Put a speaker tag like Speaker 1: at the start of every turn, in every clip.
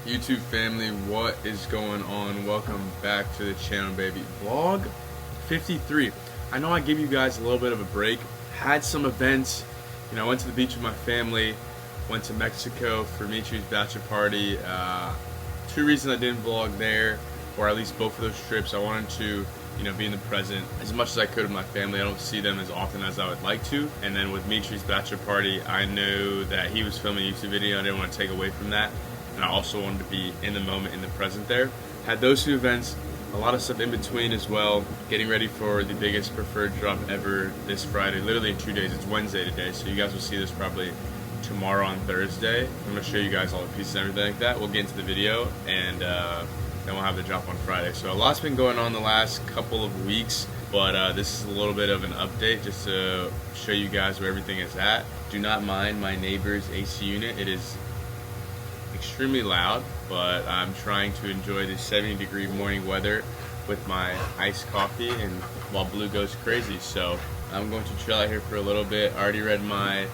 Speaker 1: YouTube family, what is going on? Welcome back to the channel, baby. Vlog 53. I know I gave you guys a little bit of a break. Had some events. I went to the beach with my family. Went to Mexico for Mitri's bachelor party. Two reasons I didn't vlog there, or at least both of those trips. I wanted to be in the present as much as I could with my family. I don't see them as often as I would like to. And then with Mitri's bachelor party, I knew that he was filming a YouTube video. I didn't want to take away from that. And I also wanted to be in the moment, in the present there. Had those two events, a lot of stuff in between as well. Getting ready for the biggest preferred drop ever this Friday, literally in 2 days. It's Wednesday today, so you guys will see this probably tomorrow on Thursday. I'm gonna show you guys all the pieces and everything like that. We'll get into the video, and then we'll have the drop on Friday. So a lot's been going on the last couple of weeks, but this is a little bit of an update just to show you guys where everything is at. Do not mind my neighbor's AC unit. It is extremely loud, but I'm trying to enjoy the 70-degree morning weather with my iced coffee and while Blue goes crazy. So I'm going to chill out here for a little bit. I already read my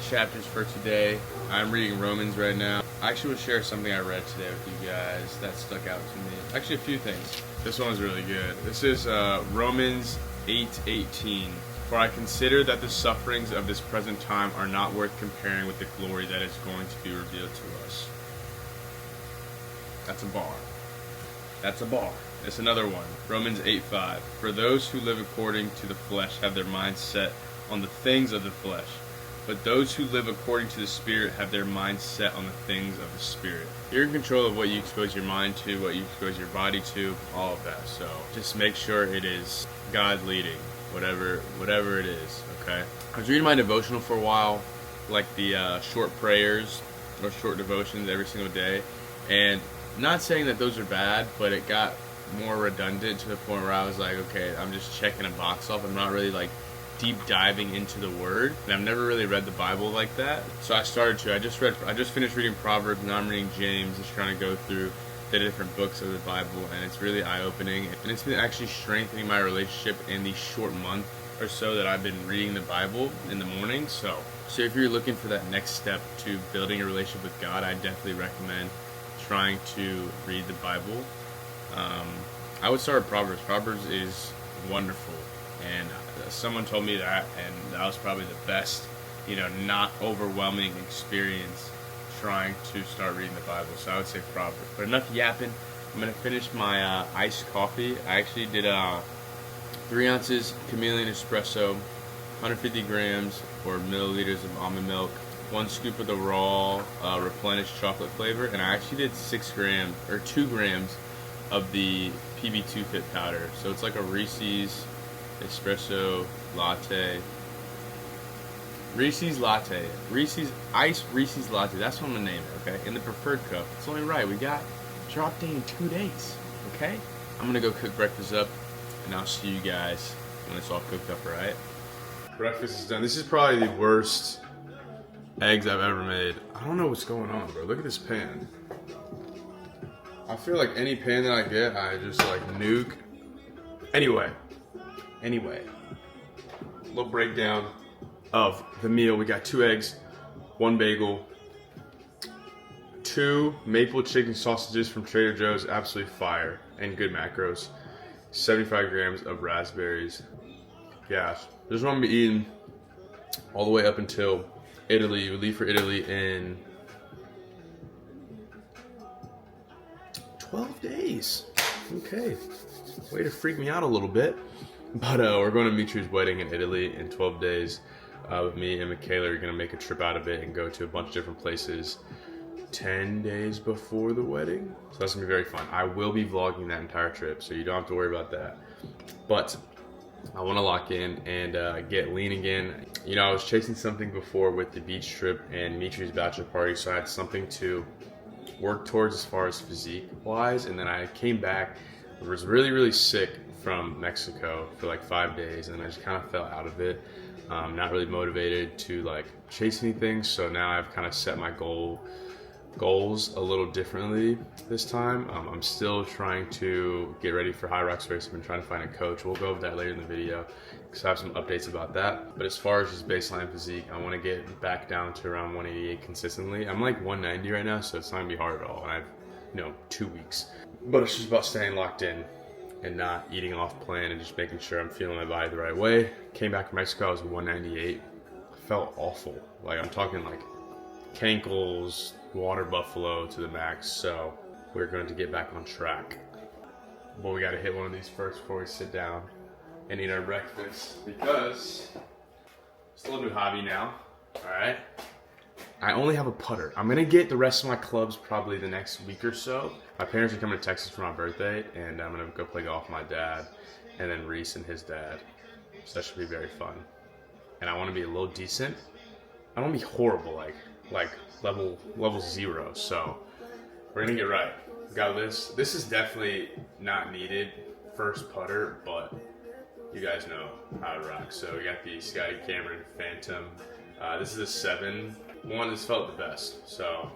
Speaker 1: chapters for today. I'm reading Romans right now. I actually will share something I read today with you guys that stuck out to me. Actually, a few things. This one is really good. This is Romans 8:18. For I consider that the sufferings of this present time are not worth comparing with the glory that is going to be revealed to us. That's a bar. That's a bar. It's another one. Romans 8:5. For those who live according to the flesh have their minds set on the things of the flesh, but those who live according to the Spirit have their minds set on the things of the Spirit. You're in control of what you expose your mind to, what you expose your body to, all of that. So just make sure it is God leading. Whatever it is, okay? I was reading my devotional for a while, like the short prayers or short devotions every single day, and not saying that those are bad, but it got more redundant to the point where I was like, okay, I'm just checking a box off. I'm not really like deep diving into the Word, and I've never really read the Bible like that. So I started to. I just finished reading Proverbs, now I'm reading James, just trying to go through the different books of the Bible, and it's really eye-opening, and it's been actually strengthening my relationship in the short month or so that I've been reading the Bible in the morning. So if you're looking for that next step to building a relationship with God, I definitely recommend trying to read the Bible. I would start with Proverbs. Proverbs is wonderful, and someone told me that, and that was probably the best, not overwhelming experience trying to start reading the Bible. So I would say Proverbs. But enough yapping. I'm going to finish my iced coffee. I actually did 3 ounces chameleon espresso, 150 grams or milliliters of almond milk, 1 scoop of the raw replenished chocolate flavor, and I actually did 2 grams of the PB2 Fit powder. So it's like a Reese's espresso latte. Reese's latte. Reese's iced Reese's latte. That's what I'm gonna name it, okay? In the preferred cup. It's only right. We got drop day in 2 days, okay? I'm gonna go cook breakfast up, and I'll see you guys when it's all cooked up, alright? Breakfast is done. This is probably the worst eggs I've ever made. I don't know what's going on, bro. Look at this pan. I feel like any pan that I get, I just like nuke. Anyway. Little breakdown of the meal. We got 2 eggs, 1 bagel, 2 maple chicken sausages from Trader Joe's, absolutely fire, and good macros, 75 grams of raspberries. Gosh, this is what I'm gonna be eating all the way up until Italy. We leave for Italy in 12 days. Okay, way to freak me out a little bit. But we're going to Mitri's wedding in Italy in 12 days. With me and Michaela are going to make a trip out of it and go to a bunch of different places 10 days before the wedding. So that's going to be very fun. I will be vlogging that entire trip, so you don't have to worry about that. But I want to lock in and get lean again. I was chasing something before with the beach trip and Mitri's bachelor party, so I had something to work towards as far as physique-wise. And then I came back, was really sick from Mexico for like 5 days, and I just kind of fell out of it. Not really motivated to like chase anything, so now I've kind of set my goal goals a little differently this time. I'm still trying to get ready for Hyrox race. I've been trying to find a coach. We'll go over that later in the video because I have some updates about that. But as far as just baseline physique, I want to get back down to around 188 consistently. I'm like 190 right now, so it's not gonna be hard at all. And I've 2 weeks. But it's just about staying locked in and not eating off plan and just making sure I'm feeling my body the right way. Came back from Mexico, I was 198. I felt awful. Like, I'm talking like cankles, water buffalo to the max. So we're going to get back on track. But we got to hit one of these first before we sit down and eat our breakfast because it's a little new hobby now. All right. I only have a putter. I'm going to get the rest of my clubs probably the next week or so. My parents are coming to Texas for my birthday, and I'm going to go play golf with my dad, and then Reese and his dad. So that should be very fun. And I want to be a little decent. I don't want to be horrible, like level 0. So we're going to get right. We got this. This is definitely not needed first putter, but you guys know how it rocks. So we got the Scotty Cameron Phantom. This is a 7. One that's felt the best. So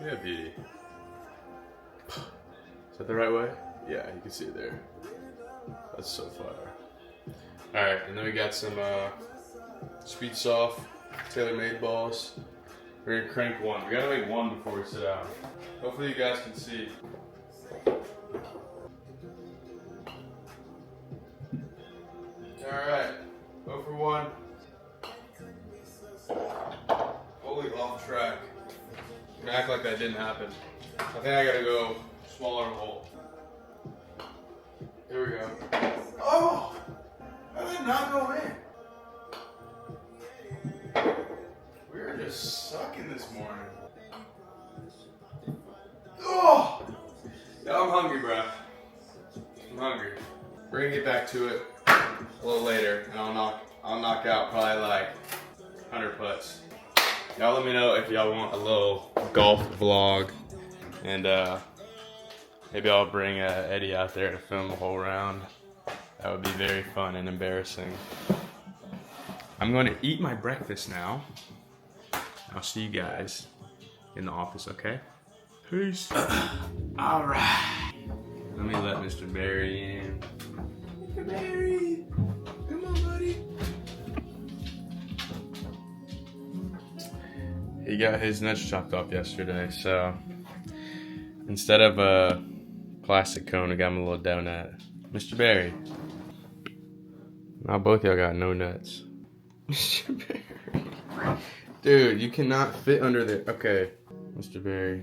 Speaker 1: yeah, beauty. Is that the right way? Yeah, you can see it there. That's so fire. Alright, and then we got some Speed Soft tailor-made balls. We're gonna crank one. We gotta make one before we sit down. Hopefully you guys can see. Alright, go for one. Fully off track. I'm gonna act like that didn't happen. I think I gotta go smaller hole. Here we go. Oh! How did it not go in? We were just sucking this morning. Oh! Yeah, I'm hungry, bro. I'm hungry. We're gonna get back to it a little later, and I'll knock out probably like 100 putts. Y'all let me know if y'all want a little golf vlog, and maybe I'll bring Eddie out there to film the whole round. That would be very fun and embarrassing. I'm going to eat my breakfast now. I'll see you guys in the office, okay? Peace. All right. Let me let Mr. Barry in. Mr. Barry, come on, buddy. He got his nuts chopped off yesterday, so instead of a plastic cone, I got him a little donut. Mr. Barry. Now both y'all got no nuts. Mr. Barry. Dude, you cannot fit under there. Okay. Mr. Barry.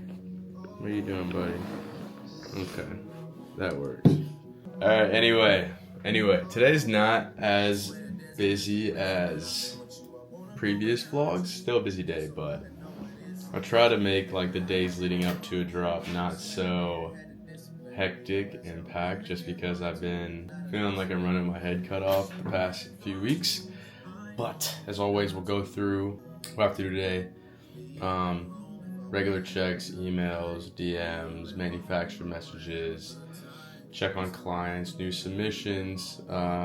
Speaker 1: What are you doing, buddy? Okay. That works. Alright, anyway. Today's not as busy as previous vlogs. Still a busy day, but I try to make like the days leading up to a drop not so hectic and packed, just because I've been feeling like I'm running my head cut off the past few weeks. But as always, we'll go through what I have to do today. Regular checks, emails, DMs, manufacturer messages, check on clients, new submissions,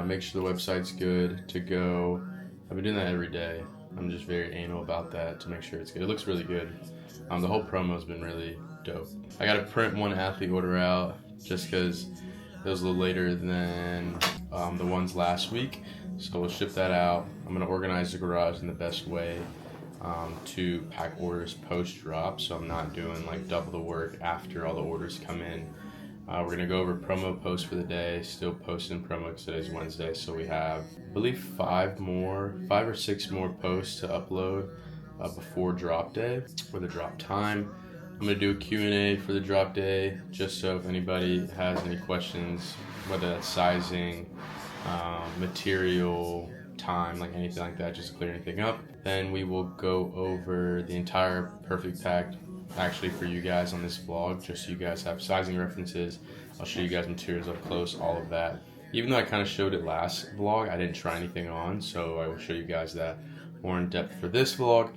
Speaker 1: make sure the website's good to go. I've been doing that every day. I'm just very anal about that to make sure it's good. It looks really good. The whole promo's been really dope. I gotta print one athlete order out just because it was a little later than the ones last week. So we'll ship that out. I'm gonna organize the garage in the best way to pack orders post-drop, so I'm not doing like double the work after all the orders come in. We're gonna go over promo posts for the day, still posting promo because today's Wednesday, so we have, I believe, 5 or 6 more posts to upload before drop day, for the drop time. I'm gonna do a Q&A for the drop day, just so if anybody has any questions, whether that's sizing, material, time, like anything like that, just to clear anything up. Then we will go over the entire perfect pack actually for you guys on this vlog, just so you guys have sizing references. I'll show you guys materials up close, all of that. Even though I kind of showed it last vlog, I didn't try anything on, so I will show you guys that more in depth for this vlog.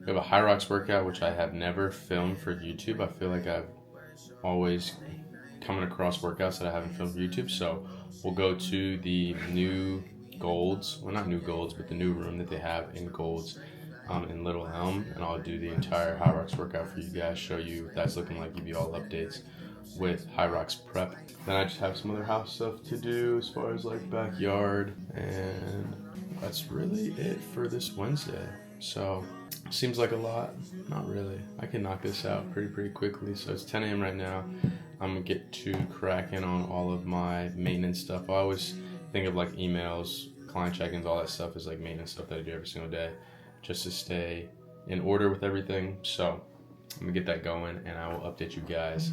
Speaker 1: We have a Hyrox workout, which I have never filmed for YouTube. I feel like I've always coming across workouts that I haven't filmed for YouTube, so we'll go to the new Golds, well, not new Golds, but the new room that they have in Golds in Little Elm, and I'll do the entire Hyrox workout for you guys, show you what that's looking like, give you all updates with Hyrox prep. Then I just have some other house stuff to do as far as like backyard, and that's really it for this Wednesday. So seems like a lot, not really. I can knock this out pretty quickly. So it's 10 a.m. right now. I'm gonna get to cracking on all of my maintenance stuff. I always think of like emails, client check-ins, all that stuff is like maintenance stuff that I do every single day just to stay in order with everything. So I'm gonna get that going, and I will update you guys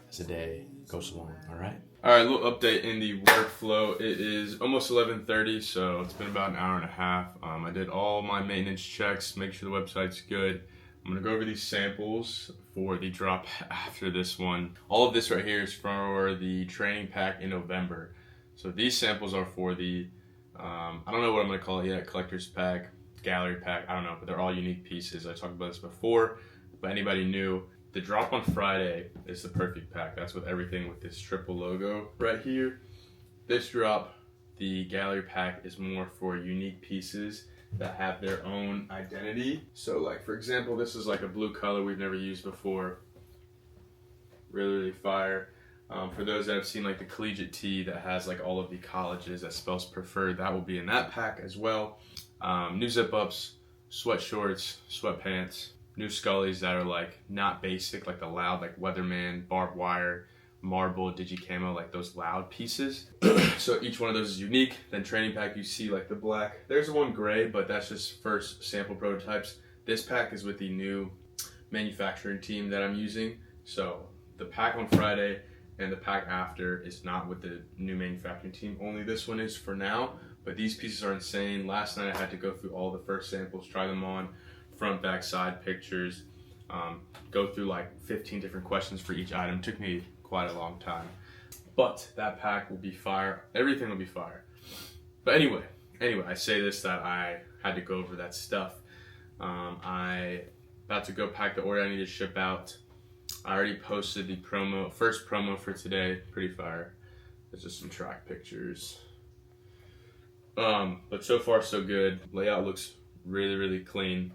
Speaker 1: as the day goes along. All right, a little update in the workflow. It is almost 11:30, so it's been about an hour and a half. I did all my maintenance checks, make sure the website's good. I'm gonna go over these samples for the drop after this one. All of this right here is for the training pack in November. So these samples are for the, I don't know what I'm gonna call it yet, collector's pack, gallery pack, I don't know, but they're all unique pieces. I talked about this before, but anybody new, the drop on Friday is the perfect pack. That's with everything with this triple logo right here. This drop, the gallery pack, is more for unique pieces that have their own identity. So like, for example, this is like a blue color we've never used before. Really fire. For those that have seen like the collegiate tee that has like all of the colleges that spells preferred, that will be in that pack as well. New zip ups, sweat shorts, sweatpants, new Scullies that are like not basic, like the loud, like Weatherman, barbed wire, marble, digicamo, like those loud pieces. So each one of those is unique. Then training pack, you see like the black. There's one gray, but that's just first sample prototypes. This pack is with the new manufacturing team that I'm using. So the pack on Friday and the pack after is not with the new manufacturing team. Only this one is for now, but these pieces are insane. Last night I had to go through all the first samples, try them on, front, back, side pictures, go through like 15 different questions for each item. It took me quite a long time, but that pack will be fire. Everything will be fire. But anyway, I say this that I had to go over that stuff. I about to go pack the order I need to ship out. I already posted the first promo for today. Pretty fire. There's just some track pictures. But so far so good. Layout looks really clean.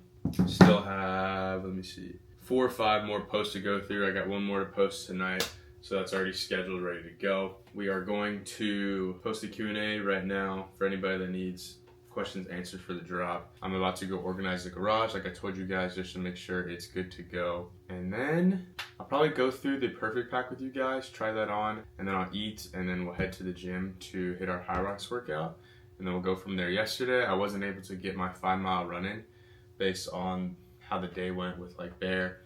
Speaker 1: Still have, let me see, 4 or 5 more posts to go through. I got one more to post tonight, so that's already scheduled, ready to go. We are going to post a Q&A right now for anybody that needs questions answered for the drop. I'm about to go organize the garage, like I told you guys, just to make sure it's good to go. And then I'll probably go through the perfect pack with you guys, try that on, and then I'll eat, and then we'll head to the gym to hit our Hyrox workout, and then we'll go from there. Yesterday, I wasn't able to get my 5-mile run in based on how the day went with like Bear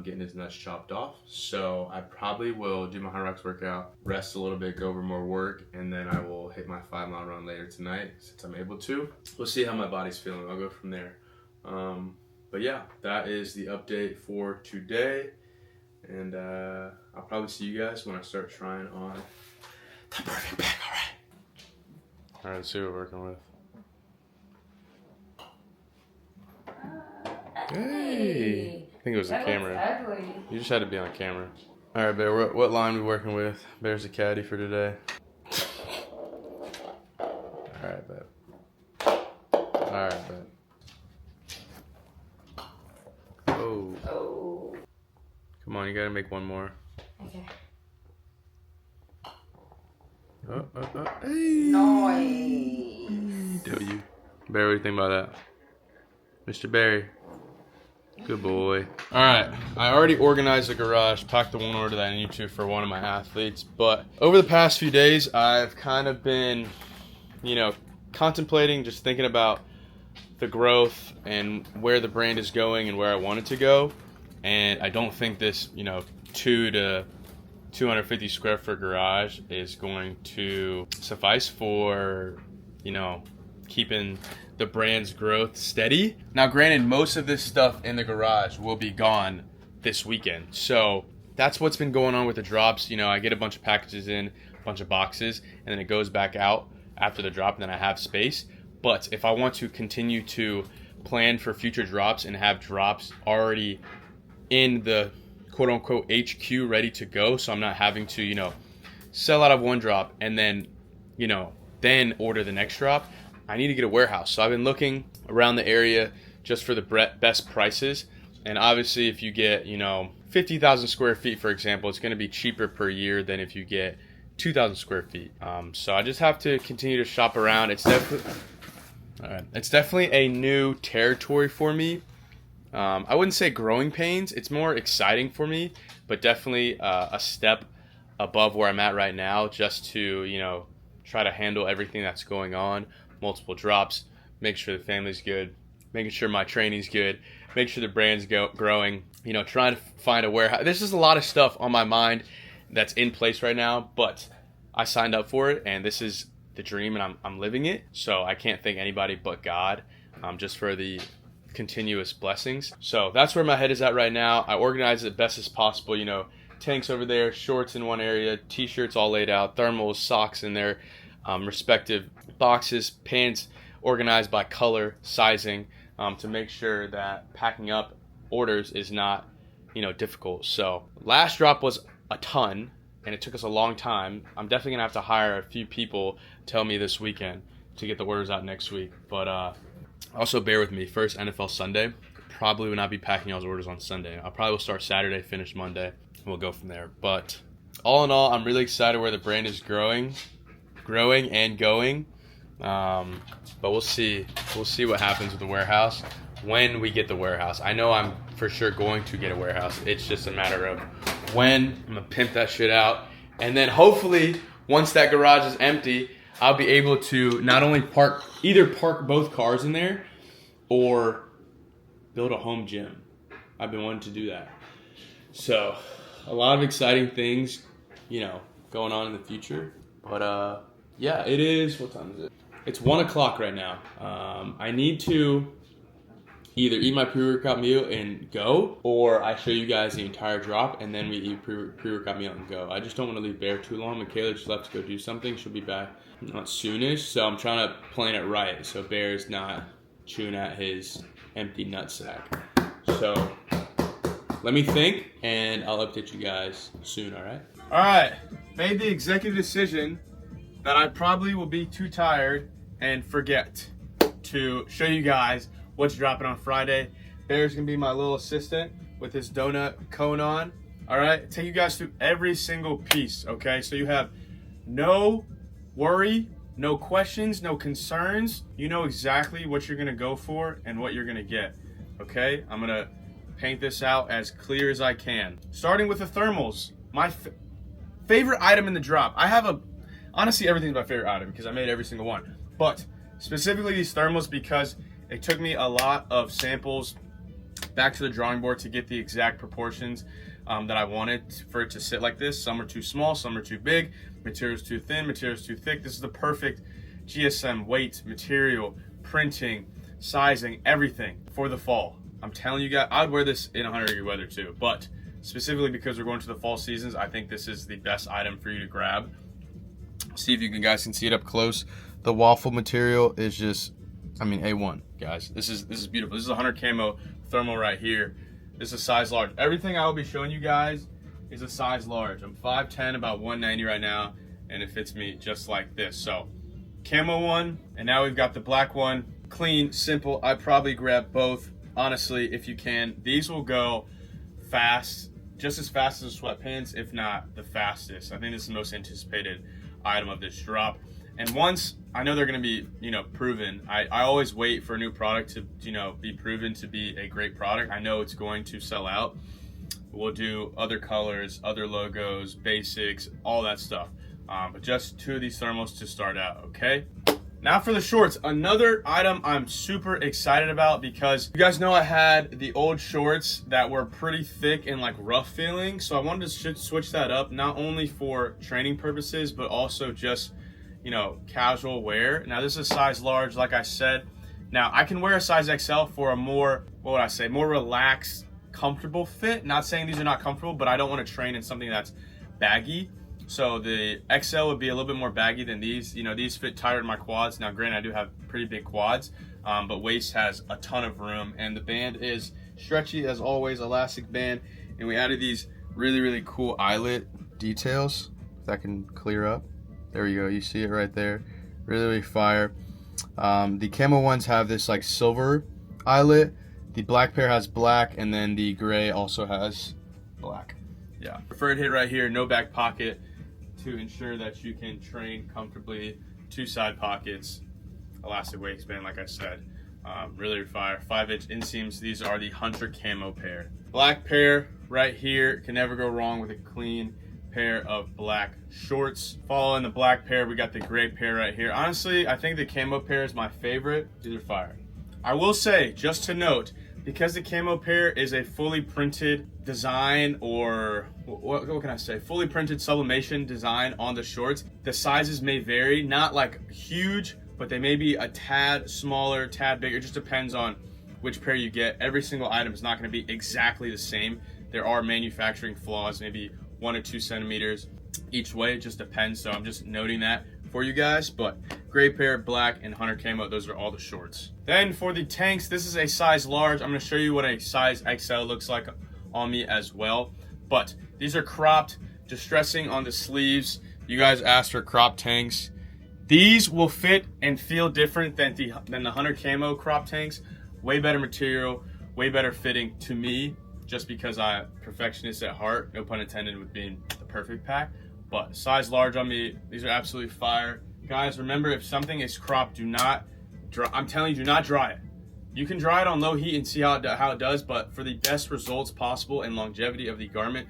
Speaker 1: getting his nuts chopped off. So I probably will do my Hyrox workout, rest a little bit, go over more work, and then I will hit my 5-mile run later tonight since I'm able to. We'll see how my body's feeling. I'll go from there. But yeah, that is the update for today. And I'll probably see you guys when I start trying on the perfect pack. All right, let's see what we're working with. Hey! I think it was the camera.
Speaker 2: Ugly.
Speaker 1: You just had to be on camera. All right, Bear, what line we working with? Bear's a caddy for today. All right, bet. Oh. Come on, you gotta make one more.
Speaker 2: Okay.
Speaker 1: Hey!
Speaker 2: Nice.
Speaker 1: W. Bear, what do you think about that? Mr. Barry. Good boy. Alright, I already organized the garage, packed the one order that I need to for one of my athletes, but over the past few days, I've kind of been, contemplating, just thinking about the growth and where the brand is going and where I want it to go, and I don't think this, 2 to 250 square foot garage is going to suffice for, keeping the brand's growth steady. Now, granted, most of this stuff in the garage will be gone this weekend. So that's what's been going on with the drops. I get a bunch of packages in, a bunch of boxes, and then it goes back out after the drop, and then I have space. But if I want to continue to plan for future drops and have drops already in the quote-unquote HQ ready to go, so I'm not having to, sell out of one drop and then, then order the next drop, I need to get a warehouse. So I've been looking around the area, just for the best prices. And obviously, if you get, 50,000 square feet, for example, it's going to be cheaper per year than if you get 2,000 square feet. So I just have to continue to shop around. It's definitely a new territory for me. I wouldn't say growing pains. It's more exciting for me, but definitely a step above where I'm at right now, just to, try to handle everything that's going on, multiple drops, make sure the family's good, making sure my training's good, make sure the brand's growing, trying to find a warehouse. There's just a lot of stuff on my mind that's in place right now, but I signed up for it, and this is the dream, and I'm living it. So I can't thank anybody but God, just for the continuous blessings. So that's where my head is at right now. I organize it best as possible, tanks over there, shorts in one area, t-shirts all laid out, thermals, socks in their respective boxes, pants organized by color, sizing, to make sure that packing up orders is not, difficult. So last drop was a ton, and it took us a long time. I'm definitely gonna have to hire a few people to help me this weekend to get the orders out next week. But also bear with me. First NFL Sunday, probably will not be packing y'all's orders on Sunday. I'll probably will start Saturday, finish Monday, and we'll go from there. But all in all, I'm really excited where the brand is growing and going. But we'll see what happens with the warehouse when we get the warehouse. I know I'm for sure going to get a warehouse. It's just a matter of when. I'm gonna pimp that shit out, and then hopefully once that garage is empty, I'll be able to not only park both cars in there or build a home gym. I've been wanting to do that. So a lot of exciting things, going on in the future. But yeah, it is. What time is it? It's 1 o'clock right now. I need to either eat my pre-workout meal and go, or I show you guys the entire drop and then we eat pre-workout meal and go. I just don't want to leave Bear too long. Michaela just left to go do something. She'll be back not soonish, so I'm trying to plan it right so Bear's not chewing at his empty nutsack. So let me think, and I'll update you guys soon, all right? All right, made the executive decision that I probably will be too tired and forget to show you guys what's dropping on Friday. Bear's gonna be my little assistant with his donut cone on. All right, take you guys through every single piece, okay? So you have no worry, no questions, no concerns. You know exactly what you're gonna go for and what you're gonna get, okay? I'm gonna paint this out as clear as I can. Starting with the thermals, my favorite item in the drop. Honestly, everything's my favorite item because I made every single one. But specifically these thermals, because it took me a lot of samples back to the drawing board to get the exact proportions that I wanted for it to sit like this. Some are too small, some are too big, material's too thin, material's too thick. This is the perfect GSM weight, material, printing, sizing, everything for the fall. I'm telling you guys, I'd wear this in 100-degree weather too, but specifically because we're going to the fall seasons, I think this is the best item for you to grab. See if you guys can see it up close. The waffle material is just, A1, guys. This is beautiful. This is a 100 camo thermal right here. This is a size large. Everything I will be showing you guys is a size large. I'm 5'10", about 190 right now, and it fits me just like this. So, camo one, and now we've got the black one. Clean, simple. I'd probably grab both, honestly, if you can. These will go fast, just as fast as the sweatpants, if not the fastest. I think this is the most anticipated item of this drop. And once I know they're going to be, proven, I always wait for a new product to, be proven to be a great product. I know it's going to sell out. We'll do other colors, other logos, basics, all that stuff. But just 2 of these thermals to start out, okay? Now for the shorts, another item I'm super excited about because you guys know I had the old shorts that were pretty thick and like rough feeling. So I wanted to switch that up, not only for training purposes, but also just, casual wear. Now this is size large, like I said. Now I can wear a size XL for a more, more relaxed, comfortable fit. Not saying these are not comfortable, but I don't want to train in something that's baggy. So the XL would be a little bit more baggy than these. These fit tighter in my quads. Now granted, I do have pretty big quads, but waist has a ton of room, and the band is stretchy as always, elastic band. And we added these really, really cool eyelet details that can clear up. There we go, you see it right there. Really, really fire. The camo ones have this like silver eyelet, The black pair has black, and then the gray also has black. Yeah. Preferred hit right here, no back pocket to ensure that you can train comfortably. 2 side pockets, elastic waistband, like I said. Really fire. 5-inch inseams. These are the Hunter camo pair. Black pair right here. Can never go wrong with a clean pair of black shorts. Following the black pair, we got the gray pair right here. Honestly, I think the camo pair is my favorite. These are fire. I will say, just to note, because the camo pair is a fully printed design, or what can I say, fully printed sublimation design on the shorts, the sizes may vary, not like huge, but they may be a tad smaller, tad bigger. It just depends on which pair you get. Every single item is not going to be exactly the same. There are manufacturing flaws, maybe 1 or 2 centimeters each way. It just depends. So I'm just noting that for you guys. But gray pair, black, and Hunter camo, those are all the shorts. Then for the tanks, this is a size large. I'm going to show you what a size XL looks like on me as well. But these are cropped, distressing on the sleeves. You guys asked for cropped tanks. These will fit and feel different than the Hunter camo crop tanks. Way better material, way better fitting to me, just because I'm a perfectionist at heart, no pun intended with being the perfect pack. But size large on me, these are absolutely fire. Guys, remember, if something is cropped, do not dry. I'm telling you, do not dry it. You can dry it on low heat and see how it does, but for the best results possible and longevity of the garment,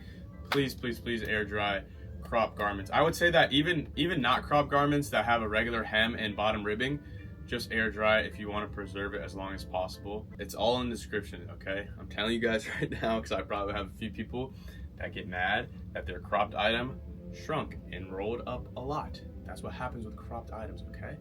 Speaker 1: please, please, please air dry crop garments. I would say that even not crop garments that have a regular hem and bottom ribbing, just air dry if you want to preserve it as long as possible. It's all in the description, okay? I'm telling you guys right now, because I probably have a few people that get mad that their cropped item shrunk and rolled up a lot. That's what happens with cropped items, okay?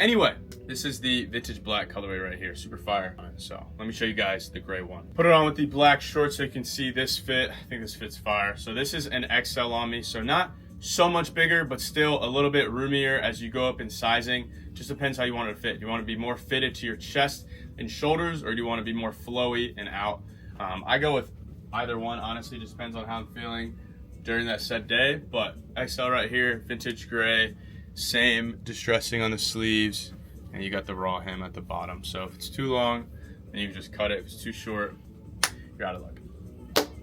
Speaker 1: Anyway, this is the vintage black colorway right here, super fire. So let me show you guys the gray one. Put it on with the black shorts so you can see this fit. I think this fits fire. So this is an XL on me, so not so much bigger, but still a little bit roomier as you go up in sizing. Just depends how you want it to fit. Do you want to be more fitted to your chest and shoulders, or do you want to be more flowy and out? I go with either one, honestly. Just depends on how I'm feeling during that said day. But XL right here, vintage gray, same distressing on the sleeves, and you got the raw hem at the bottom. So if it's too long, then you can just cut it. If it's too short, you're out of luck.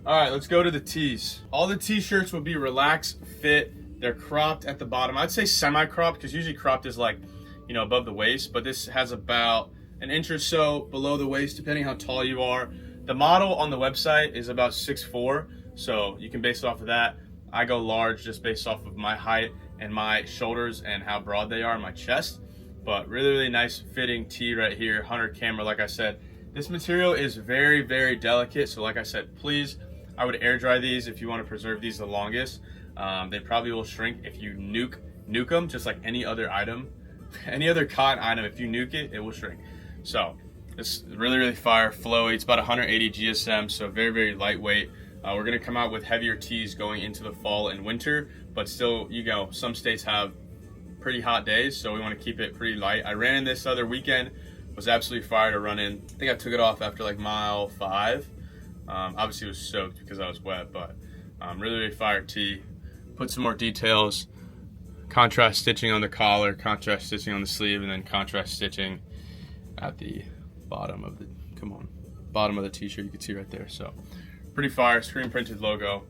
Speaker 1: All right, let's go to the tees. All the t-shirts will be relaxed fit. They're cropped at the bottom. I'd say semi-cropped, because usually cropped is like, you know, above the waist, but this has about an inch or so below the waist, depending how tall you are. The model on the website is about 6'4", so you can base it off of that. I go large just based off of my height and my shoulders and how broad they are in my chest. But really, really nice fitting tee right here. Hunter camo, like I said. This material is very, very delicate. So like I said, please, I would air dry these if you want to preserve these the longest. They probably will shrink if you nuke them, just like any other item. Any other cotton item, if you nuke it, it will shrink. So this is really, really fire, flowy. It's about 180 GSM, so very, very lightweight. We're gonna come out with heavier tees going into the fall and winter, but still, you know, some states have pretty hot days, so we want to keep it pretty light. I ran in this other weekend, was absolutely fire to run in. I think I took it off after like mile 5. Obviously it was soaked because I was wet, but really, really fire tee. Put some more details, contrast stitching on the collar, contrast stitching on the sleeve, and then contrast stitching at the bottom of the, bottom of the t-shirt. You can see right there. So pretty fire, screen printed logo.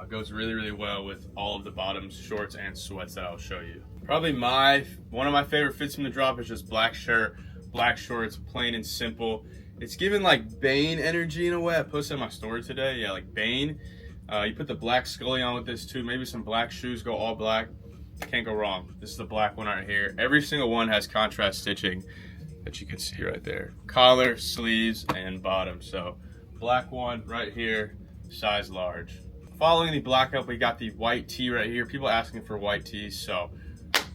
Speaker 1: Goes really, really well with all of the bottoms, shorts, and sweats that I'll show you. Probably one of my favorite fits from the drop is just black shirt, black shorts, plain and simple. It's given like Bane energy in a way. I posted on my story today. Yeah, like Bane. You put the black Scully on with this too. Maybe some black shoes, go all black. Can't go wrong. This is the black one right here. Every single one has contrast stitching that you can see right there. Collar, sleeves, and bottom. So black one right here, size large. Following the black up, we got the white tee right here. People asking for white tees, so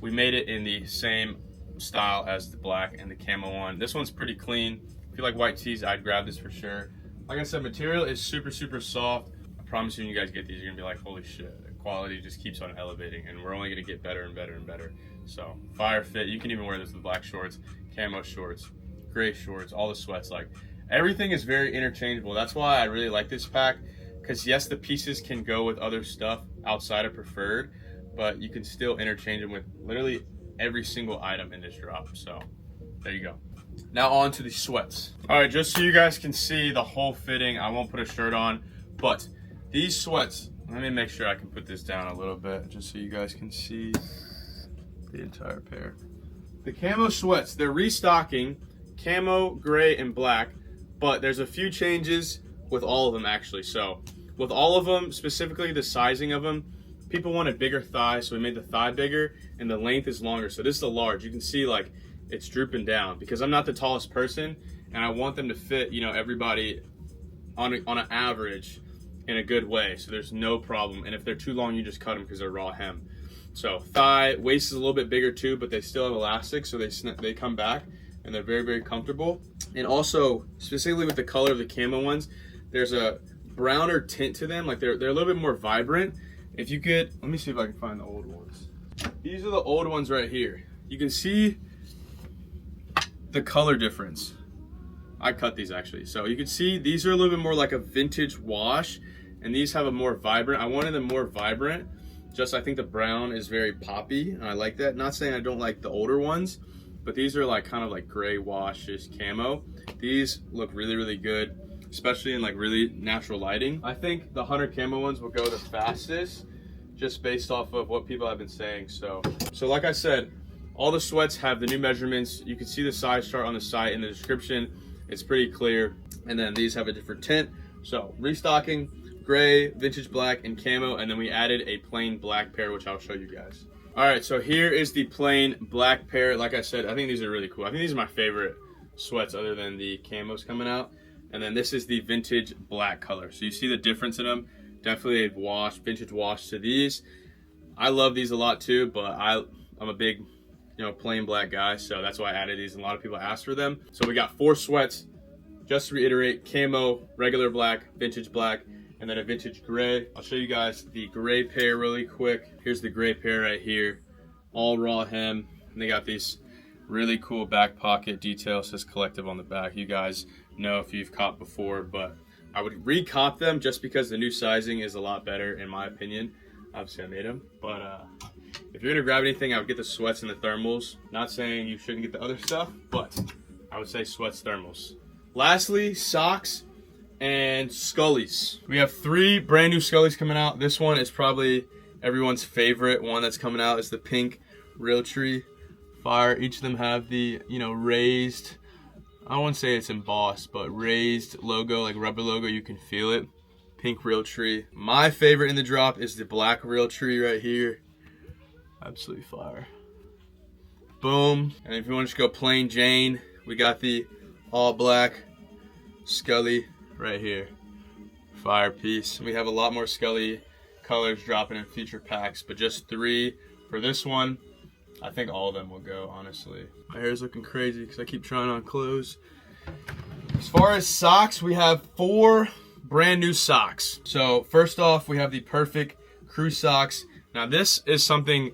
Speaker 1: we made it in the same style as the black and the camo one. This one's pretty clean. If you like white tees, I'd grab this for sure. Like I said, material is super, super soft. I promise you, when you guys get these, you're gonna be like, holy shit, the quality just keeps on elevating, and we're only gonna get better and better and better. So fire fit. You can even wear this with black shorts, camo shorts, gray shorts, all the sweats. Like, everything is very interchangeable. That's why I really like this pack, because yes, the pieces can go with other stuff outside of preferred, but you can still interchange them with literally every single item in this drop. So there you go. Now on to the sweats. All right, just so you guys can see the whole fitting, I won't put a shirt on, but these sweats, let me make sure I can put this down a little bit just so you guys can see the entire pair. The camo sweats, they're restocking camo, gray, and black, but there's a few changes with all of them actually. So with all of them, specifically the sizing of them, people wanted bigger thighs, so we made the thigh bigger, and the length is longer. So this is the large. You can see like it's drooping down because I'm not the tallest person, and I want them to fit, you know, everybody on an average in a good way. So there's no problem. And if they're too long, you just cut them because they're raw hem. So thigh, waist is a little bit bigger too, but they still have elastic, so they come back, and they're very, very comfortable. And also, specifically with the color of the camo ones, there's a browner tint to them. Like they're a little bit more vibrant. If you could, let me see if I can find the old ones. These are the old ones right here. You can see the color difference. I cut these actually. So you can see these are a little bit more like a vintage wash, and these have a more vibrant. I wanted them more vibrant. Just I think the brown is very poppy, and I like that. Not saying I don't like the older ones, but these are like kind of like gray washes camo. These look really, really good, especially in like really natural lighting. I think the Hunter camo ones will go the fastest just based off of what people have been saying. So like I said, all the sweats have the new measurements. You can see the size chart on the site in the description. It's pretty clear. And then these have a different tint. So restocking, gray, vintage black, and camo, and then we added a plain black pair, which I'll show you guys. All right, so here is the plain black pair. Like I said, I think these are really cool. I think these are my favorite sweats other than the camos coming out. And then this is the vintage black color. So you see the difference in them. Definitely a wash, vintage wash to these. I love these a lot too, but I'm a big, you know, plain black guy, so that's why I added these, and a lot of people asked for them. So we got 4 sweats. Just to reiterate, camo, regular black, vintage black, and then a vintage gray. I'll show you guys the gray pair really quick. Here's the gray pair right here, all raw hem, and they got these really cool back pocket details. Says collective on the back. You guys know if you've caught before, but I would re-cop them just because the new sizing is a lot better in my opinion. Obviously I made them, but if you're gonna grab anything, I would get the sweats and the thermals. Not saying you shouldn't get the other stuff, but I would say sweats, thermals. Lastly, socks and Scullies. We have 3 brand new Scullies coming out. This one is probably everyone's favorite one that's coming out. Is the pink Realtree Fire. Each of them have the, you know, raised, I wouldn't say it's embossed, but raised logo, like rubber logo. You can feel it. Pink Realtree. My favorite in the drop is the black Realtree right here. Absolutely fire. Boom. And if you want to just go plain Jane, we got the all black Scully right here. Fire piece. We have a lot more Scully colors dropping in future packs, but just 3 for this one. I think all of them will go, honestly. My hair's looking crazy because I keep trying on clothes. As far as socks, we have 4 brand new socks. So first off, we have the perfect crew socks. Now this is something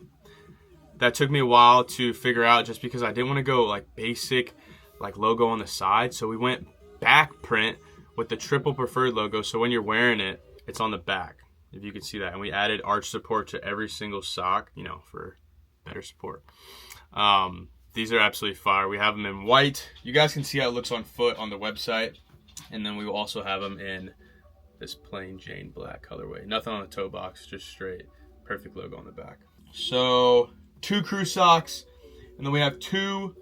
Speaker 1: that took me a while to figure out just because I didn't want to go like basic, like logo on the side. So we went back print with the triple preferred logo. So when you're wearing it, it's on the back, if you can see that. And we added arch support to every single sock, you know, for better support. These are absolutely fire. We have them in white. You guys can see how it looks on foot on the website. And then we will also have them in this plain Jane black colorway. Nothing on the toe box, just straight. Perfect logo on the back. So 2 crew socks, and then we have 2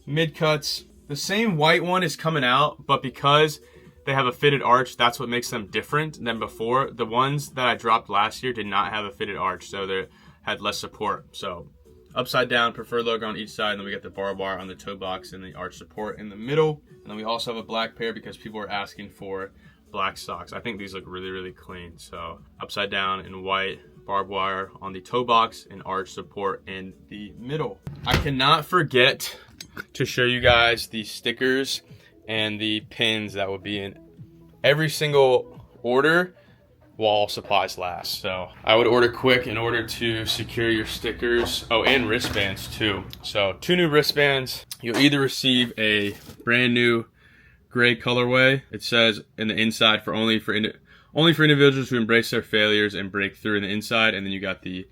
Speaker 1: mid cuts. The same white one is coming out, but because they have a fitted arch, that's what makes them different than before. The ones that I dropped last year did not have a fitted arch, so they had less support. So upside down preferred logo on each side, and then we get the barbed wire on the toe box and the arch support in the middle. And then we also have a black pair because people are asking for black socks. I think these look really, really clean. So upside down in white, barbed wire on the toe box, and arch support in the middle. I cannot forget to show you guys the stickers and the pins that will be in every single order while supplies last. So I would order quick in order to secure your stickers. Oh, and wristbands too. So 2 new wristbands. You'll either receive a brand new gray colorway. It says in the inside only for individuals who embrace their failures and break through in the inside, and then you got the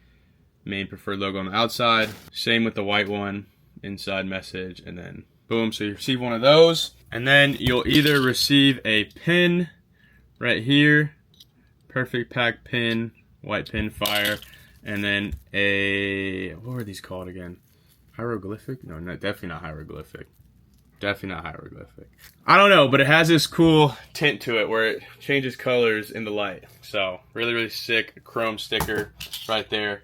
Speaker 1: main preferred logo on the outside. Same with the white one, inside message, and then Boom, so you receive one of those. And then you'll either receive a pin right here, perfect pack pin, white pin fire, and then a, what were these called again? Hieroglyphic? No, definitely not hieroglyphic. Definitely not hieroglyphic. I don't know, but it has this cool tint to it where it changes colors in the light. So really, really sick chrome sticker right there.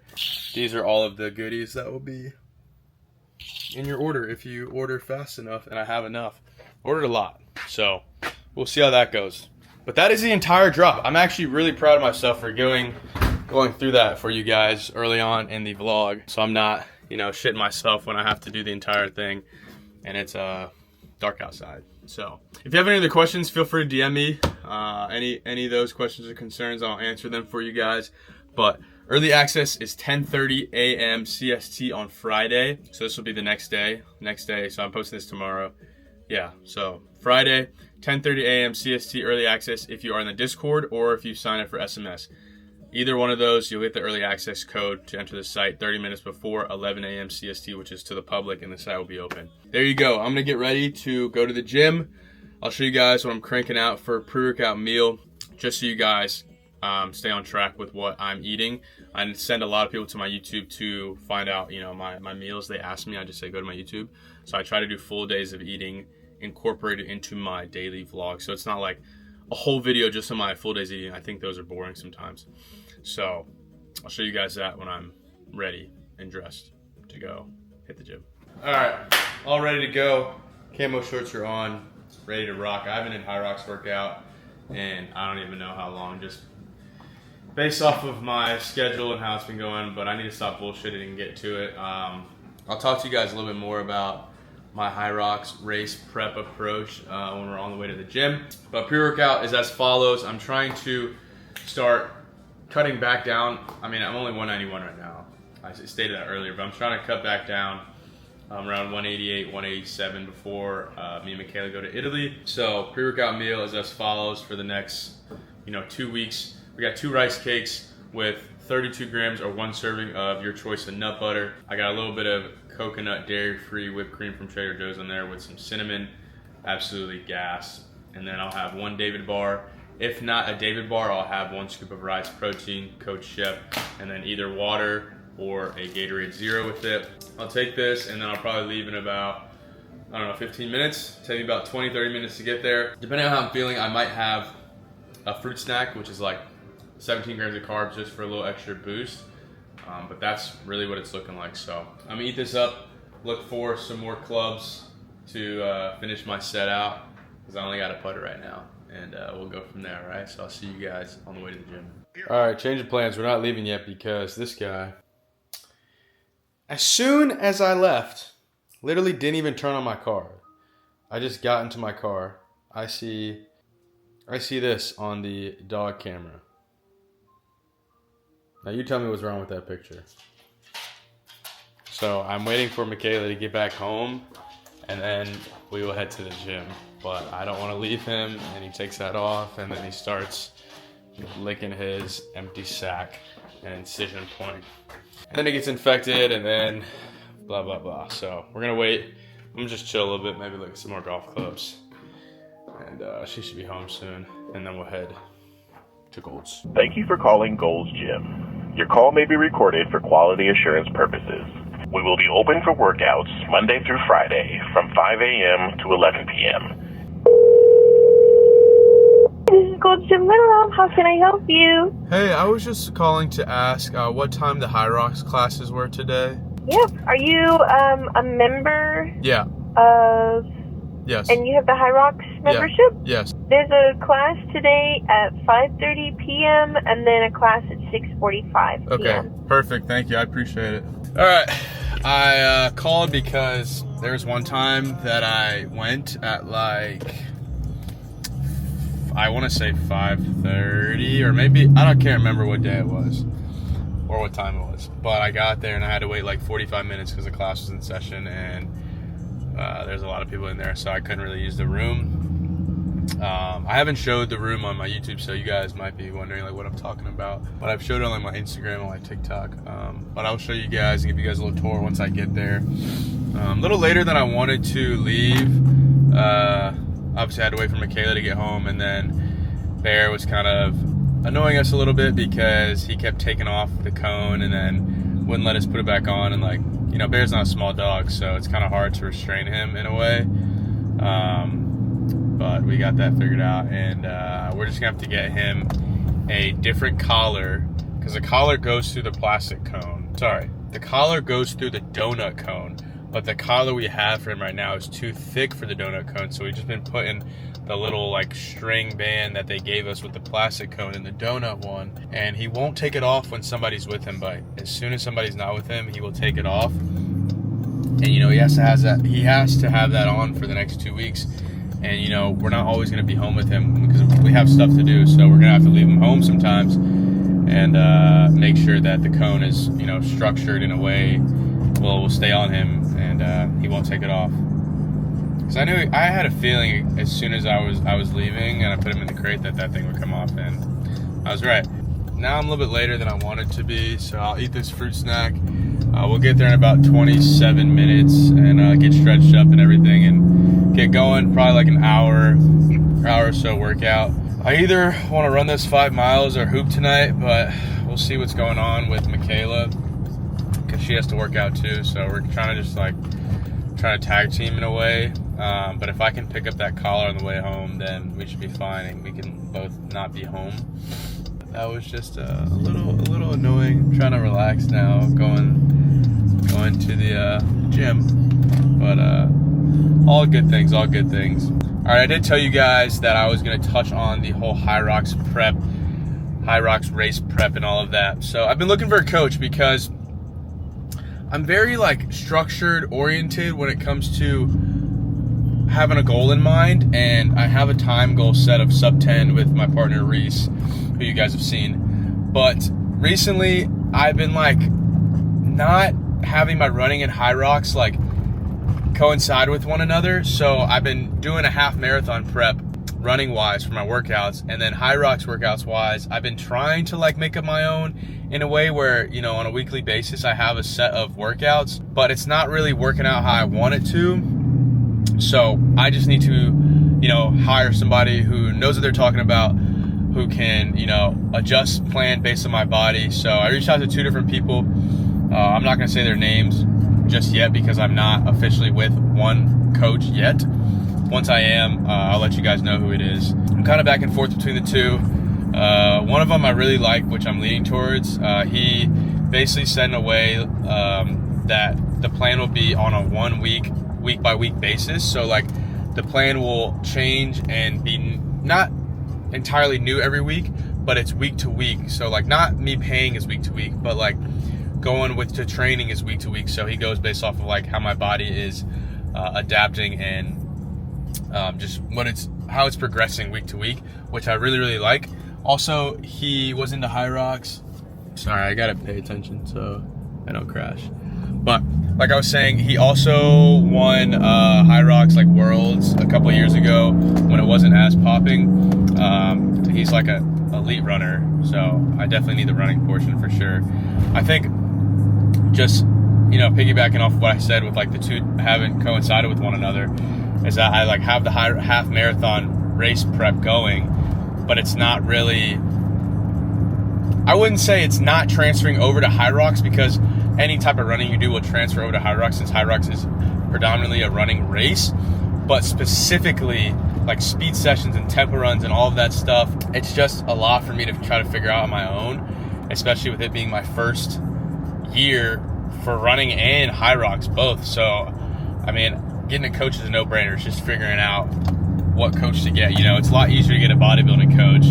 Speaker 1: These are all of the goodies that will be in your order if you order fast enough, and I have enough. Ordered a lot, so we'll see how that goes. But that is the entire drop. I'm actually really proud of myself for going through that for you guys early on in the vlog, so I'm not, you know, shitting myself when I have to do the entire thing and it's dark outside. So if you have any other questions, feel free to DM me. Any of those questions or concerns, I'll answer them for you guys. But early access is 10:30 a.m. CST on Friday, so this will be the next day. So I'm posting this tomorrow. Yeah, so Friday, 10:30 a.m. CST early access if you are in the Discord or if you sign up for SMS. Either one of those, you'll get the early access code to enter the site 30 minutes before 11 a.m. CST, which is to the public, and the site will be open. There you go. I'm going to get ready to go to the gym. I'll show you guys what I'm cranking out for a pre-workout meal, just so you guys stay on track with what I'm eating. I send a lot of people to my YouTube to find out, you know, my meals. They ask me, I just say go to my YouTube. So I try to do full days of eating incorporated into my daily vlog. So it's not like a whole video just on my full days eating. I think those are boring sometimes. So I'll show you guys that when I'm ready and dressed to go hit the gym. All right, all ready to go. Camo shorts are on, ready to rock. I haven't in Hyrox workout, and I don't even know how long, just based off of my schedule and how it's been going, but I need to stop bullshitting and get to it. I'll talk to you guys a little bit more about my Hyrox race prep approach when we're on the way to the gym. But pre-workout is as follows. I'm trying to start cutting back down. I mean, I'm only 191 right now. I stated that earlier, but I'm trying to cut back down around 188, 187 before me and Michaela go to Italy. So pre-workout meal is as follows for the next, 2 weeks. We got 2 rice cakes with 32 grams or 1 serving of your choice of nut butter. I got a little bit of coconut dairy-free whipped cream from Trader Joe's in there with some cinnamon. Absolutely gas. And then I'll have 1 David bar. If not a David bar, I'll have 1 scoop of rice protein, Coach Shep, and then either water or a Gatorade Zero with it. I'll take this and then I'll probably leave in about, 15 minutes. Take me about 20, 30 minutes to get there. Depending on how I'm feeling, I might have a fruit snack, which is like 17 grams of carbs just for a little extra boost. But that's really what it's looking like. So I'm gonna eat this up, look for some more clubs to finish my set out, because I only got a putter right now. And we'll go from there, right? So I'll see you guys on the way to the gym. All right, change of plans. We're not leaving yet because this guy, as soon as I left, literally didn't even turn on my car. I just got into my car. I see this on the dog camera. Now you tell me what's wrong with that picture. So I'm waiting for Michaela to get back home, and then we will head to the gym. But I don't want to leave him, and he takes that off, and then he starts licking his empty sack and incision point. And then it gets infected, and then blah, blah, blah. So we're going to wait. I'm going to just chill a little bit, maybe look at some more golf clubs. And she should be home soon, and then we'll head to Gold's.
Speaker 3: Thank you for calling Gold's Gym. Your call may be recorded for quality assurance purposes. We will be open for workouts Monday through Friday from 5 a.m. to 11 p.m.
Speaker 2: This is Gold Gym Little. How can I help you?
Speaker 1: Hey, I was just calling to ask what time the Hyrox classes were today.
Speaker 2: Yep. Are you a member?
Speaker 1: Yeah. Yes.
Speaker 2: And you have the Hyrox membership?
Speaker 1: Yes.
Speaker 2: There's a class today at 5:30 p.m. and then a class at 6:45 p.m.
Speaker 1: Okay, perfect. Thank you. I appreciate it. All right. I called because there was one time that I went at I want to say 5:30 or maybe, can't remember what day it was or what time it was. But I got there and I had to wait 45 minutes because the class was in session, and there's a lot of people in there, so I couldn't really use the room. I haven't showed the room on my YouTube, so you guys might be wondering like what I'm talking about. But I've showed it on like my Instagram and my TikTok. But I'll show you guys and give you guys a little tour once I get there. A little later than I wanted to leave. Obviously I had to wait for Michaela to get home, and then Bear was kind of annoying us a little bit because he kept taking off the cone and then wouldn't let us put it back on. And like, you know, Bear's not a small dog, so it's kind of hard to restrain him in a way. But we got that figured out, and we're just gonna have to get him a different collar, because the collar goes through the plastic cone. Sorry, the collar goes through the donut cone, but the collar we have for him right now is too thick for the donut cone, so we've just been putting the little like string band that they gave us with the plastic cone in the donut one, and he won't take it off when somebody's with him, but as soon as somebody's not with him, he will take it off. And you know, he has to have that on for the next 2 weeks. And you know, we're not always going to be home with him because we have stuff to do, so we're going to have to leave him home sometimes and make sure that the cone is, you know, structured in a way will stay on him and he won't take it off. Because I had a feeling as soon as I was leaving and I put him in the crate that thing would come off, and I was right. Now I'm a little bit later than I wanted to be, so I'll eat this fruit snack. We'll get there in about 27 minutes and get stretched up and everything and get going. Probably like an hour or so workout. I either want to run this 5 miles or hoop tonight, but we'll see what's going on with Michaela because she has to work out too. So we're trying to just like try to tag team in a way. But if I can pick up that collar on the way home, then we should be fine and we can both not be home. That was just a little annoying. I'm trying to relax now, going to the gym, but all good things. All right, I did tell you guys that I was going to touch on the whole Hyrox race prep and all of that. So I've been looking for a coach because I'm very like structured oriented when it comes to having a goal in mind, and I have a time goal set of sub 10 with my partner Reese, who you guys have seen. But recently I've been like not having my running and Hyrox like coincide with one another, so I've been doing a half marathon prep running wise for my workouts, and then Hyrox workouts wise I've been trying to like make up my own in a way where, you know, on a weekly basis I have a set of workouts, but it's not really working out how I want it to. So I just need to, you know, hire somebody who knows what they're talking about, who can, you know, adjust plan based on my body. So I reached out to 2 different people. I'm not going to say their names just yet because I'm not officially with one coach yet. Once I am, I'll let you guys know who it is. I'm kind of back and forth between the 2. One of them I really like, which I'm leaning towards. He basically said in a way that the plan will be on a 1 week by week basis. So like the plan will change and be not entirely new every week, but it's week to week. So like not me paying is week to week, but like going with to training is week to week. So he goes based off of like how my body is adapting and just how it's progressing week to week, which I really like. Also, he was into Hyrox. Sorry, I gotta pay attention so I don't crash. But like I was saying, he also won Hyrox like Worlds a couple years ago when it wasn't as popping. He's like a elite runner, so I definitely need the running portion for sure. I think just, you know, piggybacking off what I said with like the 2 haven't coincided with one another, is that I like have the half marathon race prep going, but it's not really, I wouldn't say it's not transferring over to Hyrox, because any type of running you do will transfer over to Hyrox, since Hyrox is predominantly a running race. But specifically like speed sessions and tempo runs and all of that stuff, it's just a lot for me to try to figure out on my own, especially with it being my first year for running and Hyrox both. So I mean, getting a coach is a no-brainer. It's just figuring out what coach to get. You know, it's a lot easier to get a bodybuilding coach.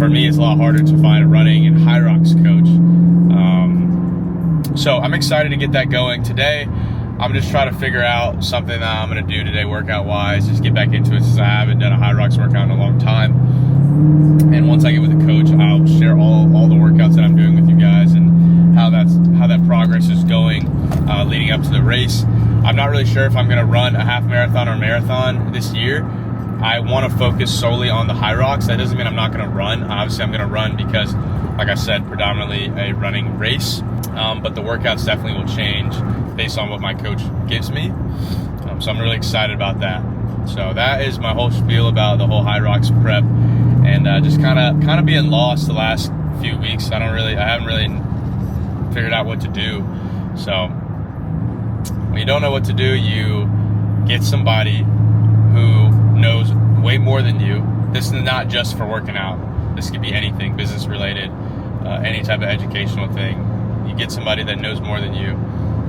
Speaker 1: For me, it's a lot harder to find a running and Hyrox coach. So I'm excited to get that going today. I'm just trying to figure out something that I'm going to do today workout-wise, just get back into it, since I haven't done a Hyrox workout in a long time. And once I get with the coach, I'll share all the workouts that I'm doing with you guys and how that progress is going leading up to the race. I'm not really sure if I'm going to run a half marathon or marathon this year. I want to focus solely on the Hyrox. That doesn't mean I'm not going to run. Obviously, I'm going to run because, like I said, predominantly a running race. But the workouts definitely will change based on what my coach gives me. So I'm really excited about that. So that is my whole spiel about the whole Hyrox prep, and just kind of being lost the last few weeks. I haven't really figured out what to do. So when you don't know what to do, you get somebody who knows way more than you. This is not just for working out. This could be anything, business related, any type of educational thing. You get somebody that knows more than you,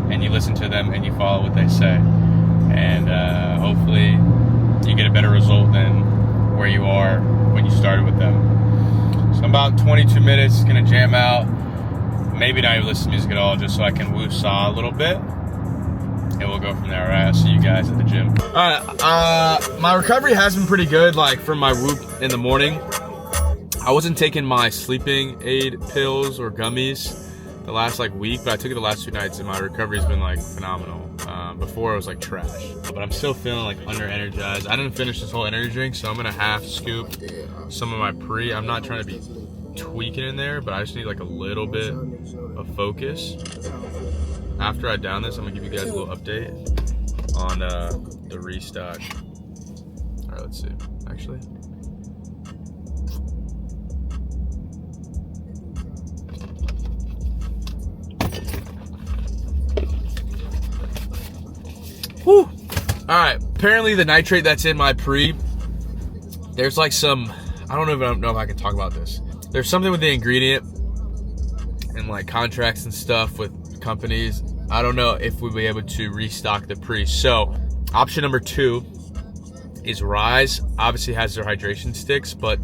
Speaker 1: and you listen to them and you follow what they say. And hopefully you get a better result than where you are when you started with them. So I'm about 22 minutes, gonna jam out. Maybe not even listen to music at all, just so I can woo-saw a little bit. And we'll go from there, all right? I'll see you guys at the gym. All right, my recovery has been pretty good, like from my whoop in the morning. I wasn't taking my sleeping aid pills or gummies the last week, but I took it the last 2 nights and my recovery's been phenomenal. Before it was trash, but I'm still feeling under energized. I didn't finish this whole energy drink, so I'm gonna half scoop some of my pre. I'm not trying to be tweaking in there, but I just need a little bit of focus. After I down this, I'm gonna give you guys a little update on the restock. All right, let's see. Actually, whew. All right, apparently the nitrate that's in my pre, there's some, I don't even know if I can talk about this. There's something with the ingredient and contracts and stuff with companies. I don't know if we'll be able to restock the pre. So option number 2 is Rise. Obviously has their hydration sticks, but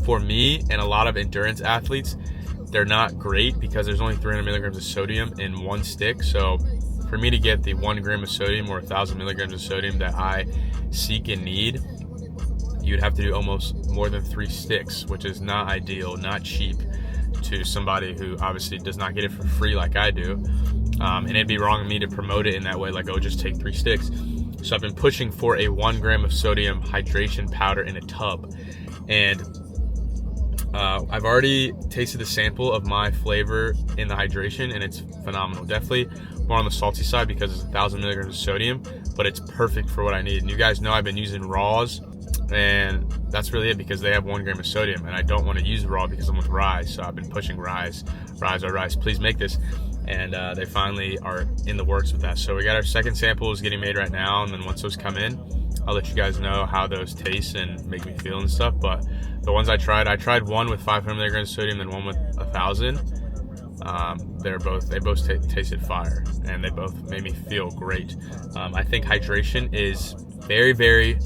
Speaker 1: for me and a lot of endurance athletes, they're not great because there's only 300 milligrams of sodium in one stick. So for me to get the 1 gram of sodium or 1,000 milligrams of sodium that I seek and need, you'd have to do almost more than 3 sticks, which is not ideal, not cheap to somebody who obviously does not get it for free like I do. And it'd be wrong of me to promote it in that way, oh, just take 3 sticks. So I've been pushing for a 1 gram of sodium hydration powder in a tub. And I've already tasted the sample of my flavor in the hydration, and it's phenomenal. Definitely more on the salty side because it's 1,000 milligrams of sodium, but it's perfect for what I need. And you guys know I've been using raws, and that's really it because they have 1 gram of sodium, and I don't want to use raw because I'm with Rise. So I've been pushing Rise, please make this. And they finally are in the works with that. So we got our second samples getting made right now, and then once those come in, I'll let you guys know how those taste and make me feel and stuff. But the ones I tried one with 500 milligrams of sodium and one with 1,000. They both tasted fire, and they both made me feel great. I think hydration is very, very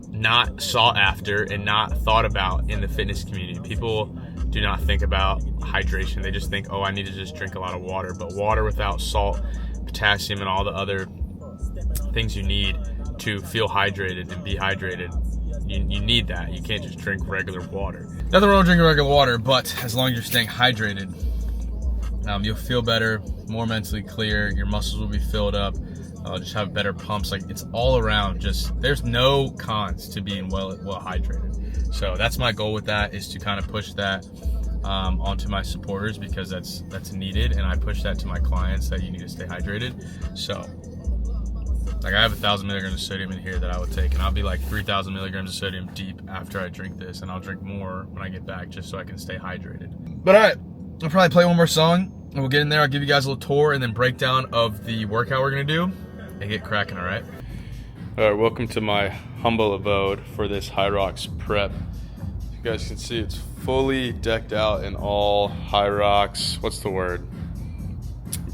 Speaker 1: not sought after and not thought about in the fitness community. People do not think about hydration. They just think, oh, I need to just drink a lot of water. But water without salt, potassium, and all the other things you need to feel hydrated and be hydrated, you need that. You can't just drink regular water. Nothing wrong with drinking regular water, but as long as you're staying hydrated, you'll feel better, more mentally clear, your muscles will be filled up, just have better pumps. It's all around, there's no cons to being well hydrated. So that's my goal with that, is to kind of push that onto my supporters, because that's needed, and I push that to my clients that you need to stay hydrated. So I have 1,000 milligrams of sodium in here that I would take, and I'll be 3,000 milligrams of sodium deep after I drink this, and I'll drink more when I get back just so I can stay hydrated. But all right, I'll probably play one more song, and we'll get in there. I'll give you guys a little tour and then breakdown of the workout we're gonna do and get cracking, all right? All right, welcome to my humble abode for this Hyrox prep. You guys can see it's fully decked out in all Hyrox, what's the word?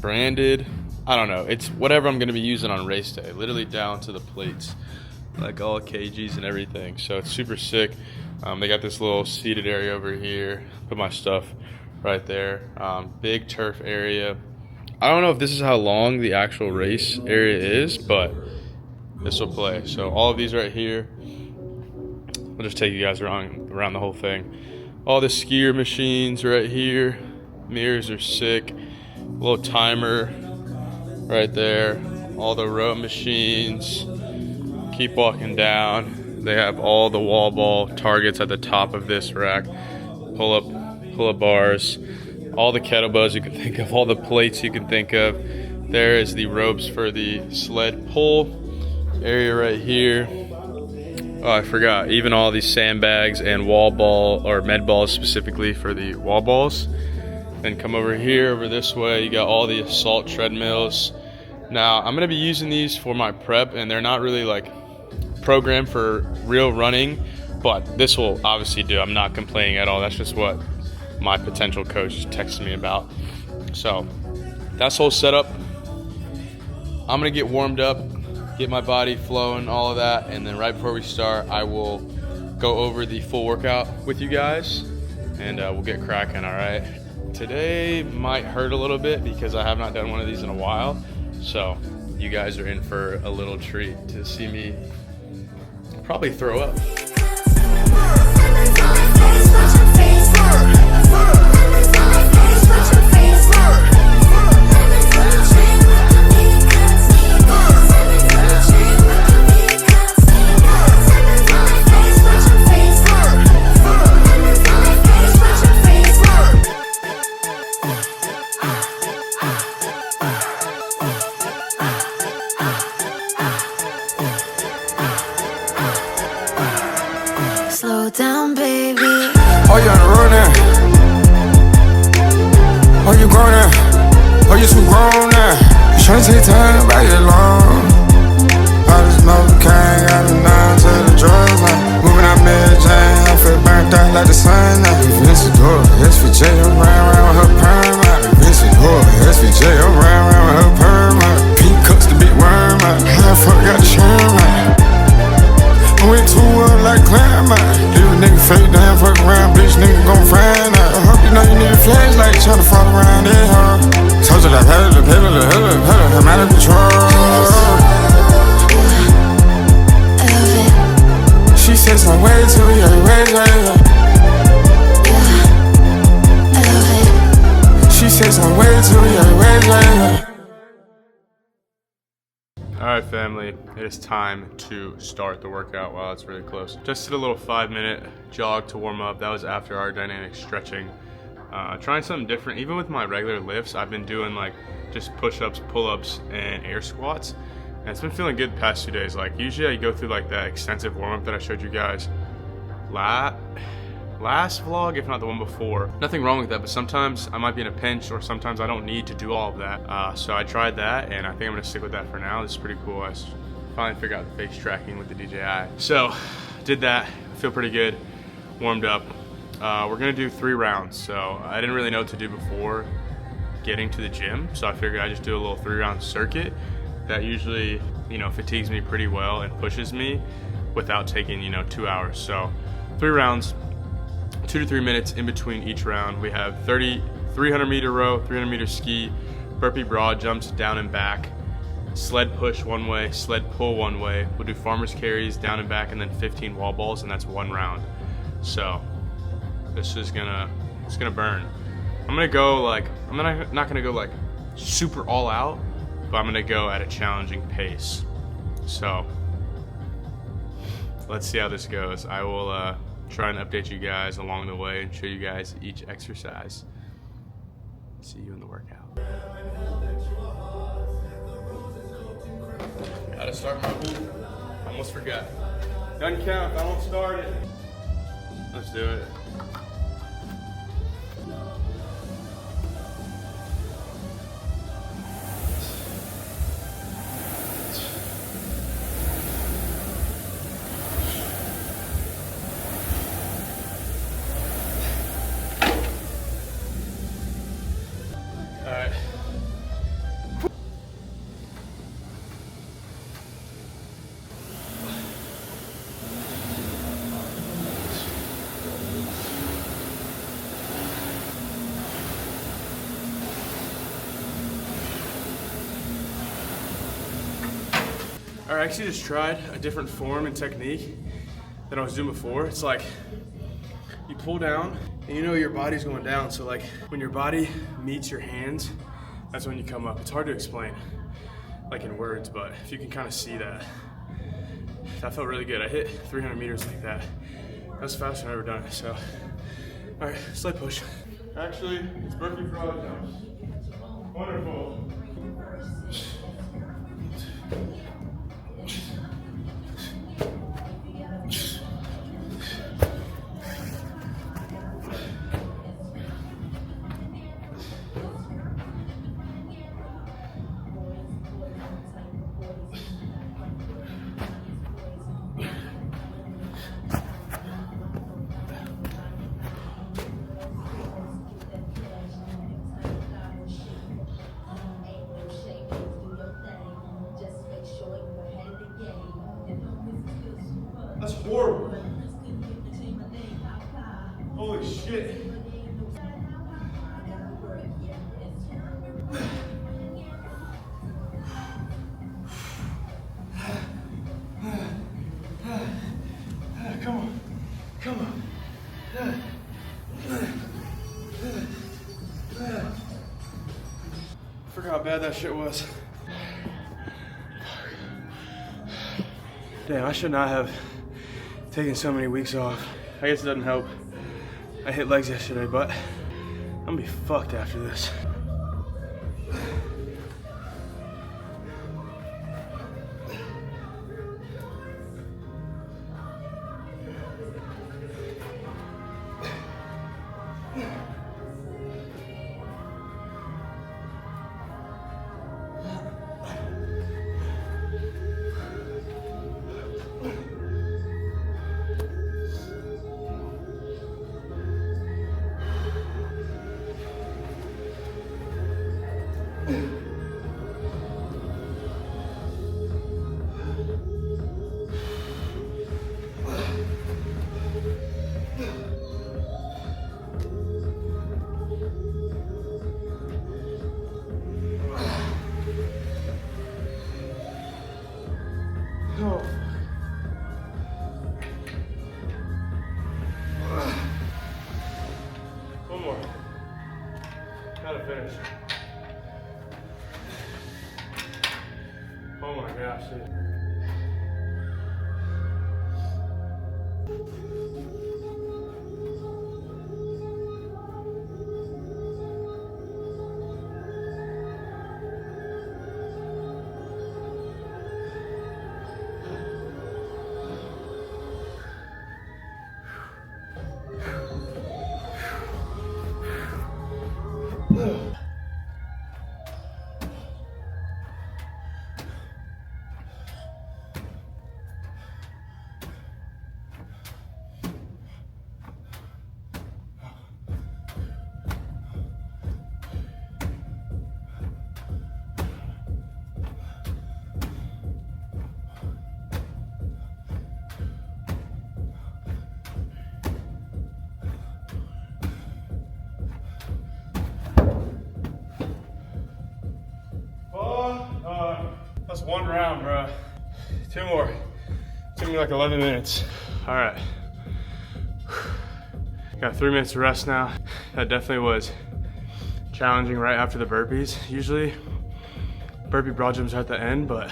Speaker 1: Branded. I don't know, it's whatever I'm gonna be using on race day, literally down to the plates, all kgs and everything. So it's super sick. They got this little seated area over here, put my stuff right there. Big turf area. I don't know if this is how long the actual race area is, but this will play. So all of these right here, I'll just take you guys around the whole thing. All the skier machines right here, mirrors are sick, little timer right there, all the row machines, keep walking down. They have all the wall ball targets at the top of this rack. Pull up bars, all the kettlebells you can think of, all the plates you can think of. There is the ropes for the sled pull area right here. Oh, I forgot, even all these sandbags and wall ball or med balls specifically for the wall balls. Then come over here, over this way, you got all the assault treadmills. Now, I'm gonna be using these for my prep, and they're not really like programmed for real running, but this will obviously do. I'm not complaining at all. That's just what my potential coach texted me about. So that's whole setup. I'm gonna get warmed up, get my body flowing, all of that, and then right before we start, I will go over the full workout with you guys, and we'll get cracking, all right? Today might hurt a little bit because I have not done one of these in a while, so you guys are in for a little treat to see me probably throw up.
Speaker 4: Slow down, baby.
Speaker 5: Oh, you on the road now? Oh, you grown now? Oh, you too grown now? You tryna take time, back it long. All this Novocaine got me numb to the drugs now. Moving out Mary Jane, I feel burnt out like the sun now. Vinci Door, SVJ, I'm round with her perm out. Vinci Door, SVJ, I'm round with her perm out. Pink cups, the big worm out. How the fuck got the sherm out? I went too well like climb out. Leave a nigga fake down, fuck around, bitch, nigga gon' find out. I hope you know you need a flashlight, tryna fall around that hard. Told you like, I'm out of control. She says I'm way too young, She says I'm way too young,
Speaker 1: Alright family, it is time to start the workout. Wow, it's really close. Just did a little 5-minute jog to warm up. That was after our dynamic stretching. Trying something different. Even with my regular lifts, I've been doing like just push-ups, pull-ups, and air squats. And it's been feeling good the past 2 days. Like usually I go through like that extensive warm-up that I showed you guys last vlog, if not the one before. Nothing wrong with that, but sometimes I might be in a pinch or sometimes I don't need to do all of that. So I tried that, and I think I'm gonna stick with that for now. This is pretty cool. I finally figured out the face tracking with the DJI. So did that, I feel pretty good, warmed up. We're gonna do 3 rounds. So I didn't really know what to do before getting to the gym. So I figured I'd just do a little 3-round circuit that usually, fatigues me pretty well and pushes me without taking, 2 hours. So 3 rounds, 2 to 3 minutes in between each round. We have 300-meter row, 300-meter ski, burpee broad jumps down and back, sled push one way, sled pull one way. We'll do farmer's carries down and back, and then 15 wall balls, and that's 1 round. So this is it's gonna burn. I'm gonna go like, I'm not gonna go like super all out, but I'm gonna go at a challenging pace. So let's see how this goes. I will try and update you guys along the way and show you guys each exercise. See you in the workout. How to start my pool? Almost forgot. Doesn't count if I don't start it. Let's do it. Alright. I actually just tried a different form and technique than I was doing before. It's like you pull down and your body's going down. So like when your body meets your hands, that's when you come up. It's hard to explain like in words, but if you can kind of see that. That felt really good. I hit 300 meters like that. That's faster than I've ever done it, so. All right, sled push. Actually, it's burpee broad jumps. Wonderful. That's horrible. Holy shit. Come on. Come on. I forgot how bad that shit was. Damn, I should not have taken so many weeks off. I guess it doesn't help. I hit legs yesterday, but I'm gonna be fucked after this. Oh. One more. Gotta finish. Oh my gosh, dude. That's one round, bro. Two more. Took me like 11 minutes. All right. Got 3 minutes of rest now. That definitely was challenging right after the burpees. Usually burpee broad jumps are at the end, but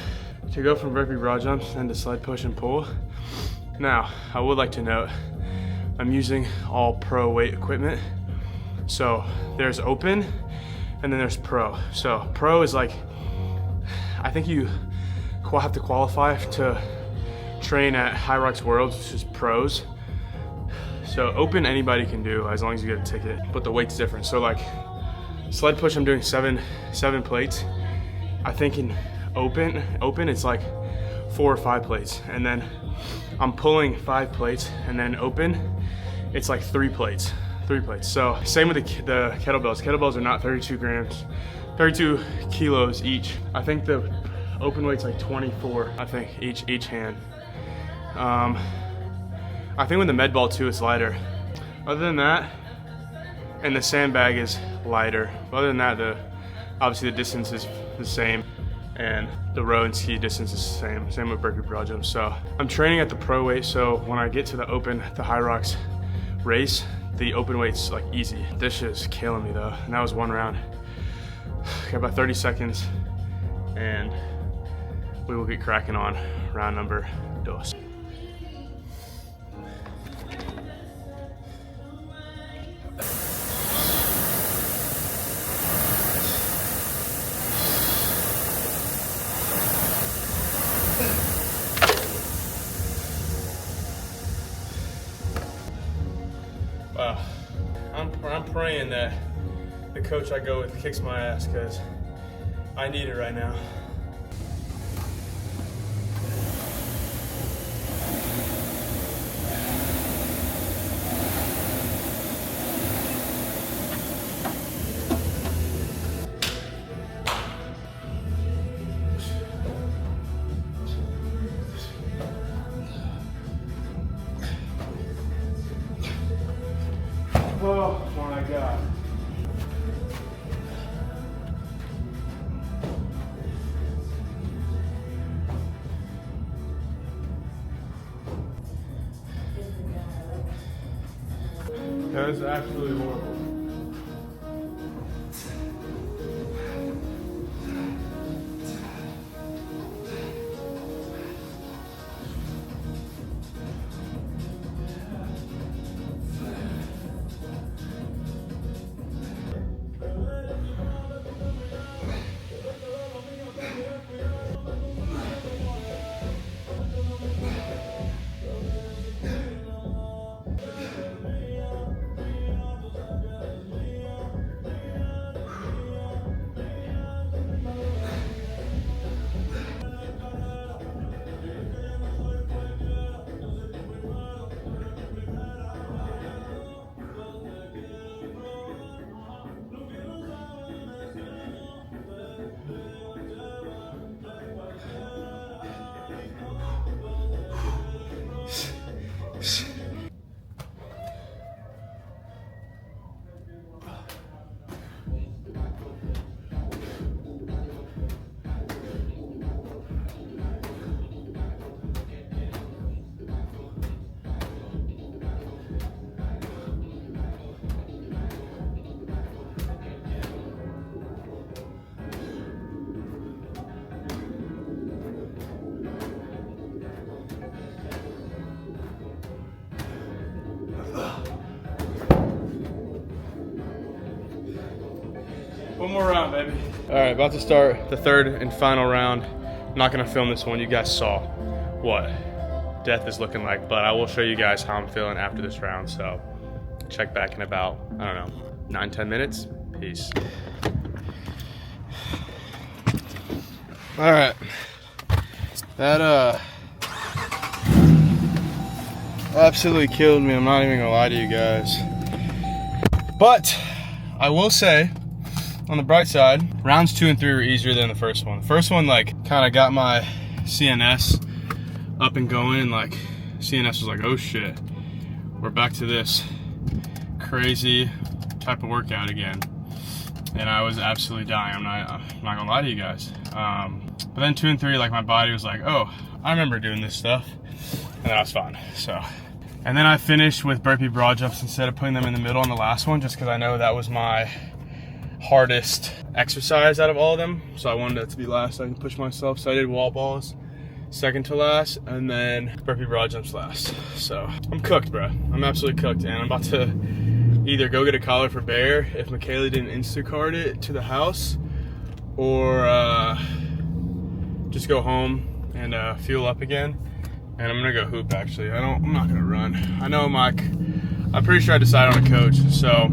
Speaker 1: to go from burpee broad jumps then to sled push and pull. Now, I would like to note, I'm using all pro weight equipment. So there's open and then there's pro. So pro is like, I think you have to qualify to train at Hyrox Worlds, which is pros. So open anybody can do as long as you get a ticket, but the weight's different. So like sled push, I'm doing seven plates. I think in open it's like 4 or 5 plates, and then I'm pulling 5 plates, and then open it's like 3 plates. So same with the kettlebells. Kettlebells are not 32 kilos each. I think the open weight's like 24, I think, each hand. I think with the med ball too, it's lighter. Other than that, and the sandbag is lighter. Other than that, obviously the distance is the same, and the row and ski distance is the same. Same with burpee broad jump. So I'm training at the pro weight, so when I get to the open, the Hyrox race, the open weight's like easy. This shit is killing me though, and that was 1 round. Got about 30 seconds, and we will get cracking on round number dos. Wow, I'm praying that the coach I go with kicks my ass because I need it right now. Oh my God. That is absolutely horrible. One more round, baby. All right, about to start the third and final round. I'm not gonna film this one. You guys saw what death is looking like, but I will show you guys how I'm feeling after this round. So check back in about, I don't know, 9-10 minutes. Peace. All right, that absolutely killed me. I'm not even gonna lie to you guys. But I will say, on the bright side, rounds 2 and 3 were easier than the first one. The first one, like, kind of got my CNS up and going, and like, CNS was like, oh shit, we're back to this crazy type of workout again. And I was absolutely dying. I'm not gonna lie to you guys. But then 2 and 3, like, my body was like, oh, I remember doing this stuff. And then I was fine, so. And then I finished with burpee broad jumps instead of putting them in the middle on the last one, just because I know that was my hardest exercise out of all of them. So I wanted that to be last so I can push myself. So I did wall balls second to last, and then burpee broad jumps last. So I'm cooked, bro. I'm absolutely cooked, and I'm about to either go get a collar for Bear if Michaela didn't Instacart it to the house, or just go home and fuel up again. And I'm gonna go hoop, actually. I'm not gonna run. I know I'm pretty sure I decided on a coach, so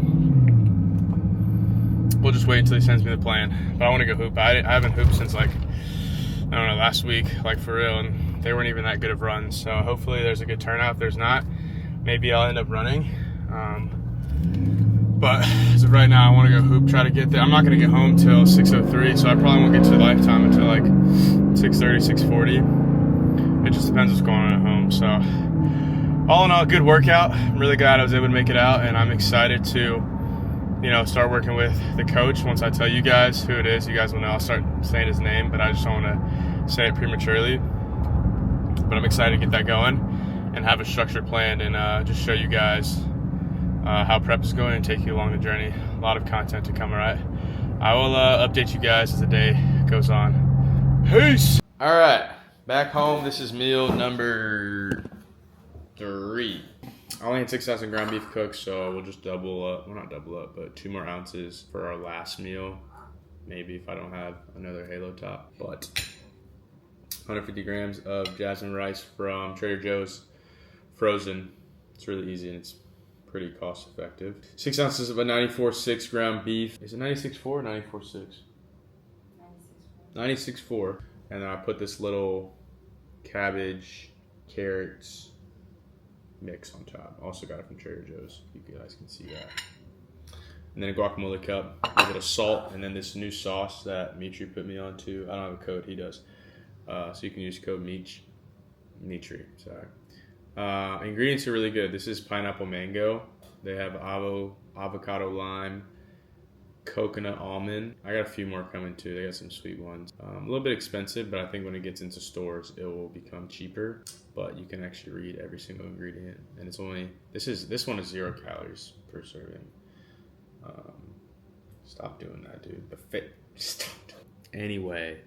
Speaker 1: we'll just wait until he sends me the plan. But I wanna go hoop. I haven't hooped since, like, I don't know, last week, like, for real, and they weren't even that good of runs. So hopefully there's a good turnout. If there's not, maybe I'll end up running. But as of right now, I wanna go hoop, try to get there. I'm not gonna get home till 6:03, so I probably won't get to Lifetime until like 6:30, 6:40. It just depends what's going on at home. So all in all, good workout. I'm really glad I was able to make it out, and I'm excited to, you know, start working with the coach. Once I tell you guys who it is, you guys will know. I'll start saying his name, but I just don't want to say it prematurely. But I'm excited to get that going and have a structured plan, and just show you guys how prep is going and take you along the journey. A lot of content to come, all right? I will update you guys as the day goes on. Peace! All right, Back home, this is meal number 3. I only had 6,000 ground beef cooked, so we'll just double up. Well, not double up, but 2 more ounces for our last meal. Maybe if I don't have another Halo top. But 150 grams of jasmine rice from Trader Joe's, frozen. It's really easy and it's pretty cost effective. 6 ounces of a 94.6 ground beef. Is it 96.4 or 94.6? 96.4. And then I put this little cabbage, carrots mix on top. Also got it from Trader Joe's. You guys can see that. And then a guacamole cup, a little bit of salt, and then this new sauce that Mitri put me on to. I don't have a code, he does. So you can use code Mitri, sorry. Ingredients are really good. This is pineapple mango. They have avocado lime, coconut almond. I got a few more coming too. They got some sweet ones. A little bit expensive, but I think when it gets into stores, it will become cheaper. But you can actually read every single ingredient, and it's only this one is 0 calories per serving. Stop doing that, dude. The fit. Stop. Anyway,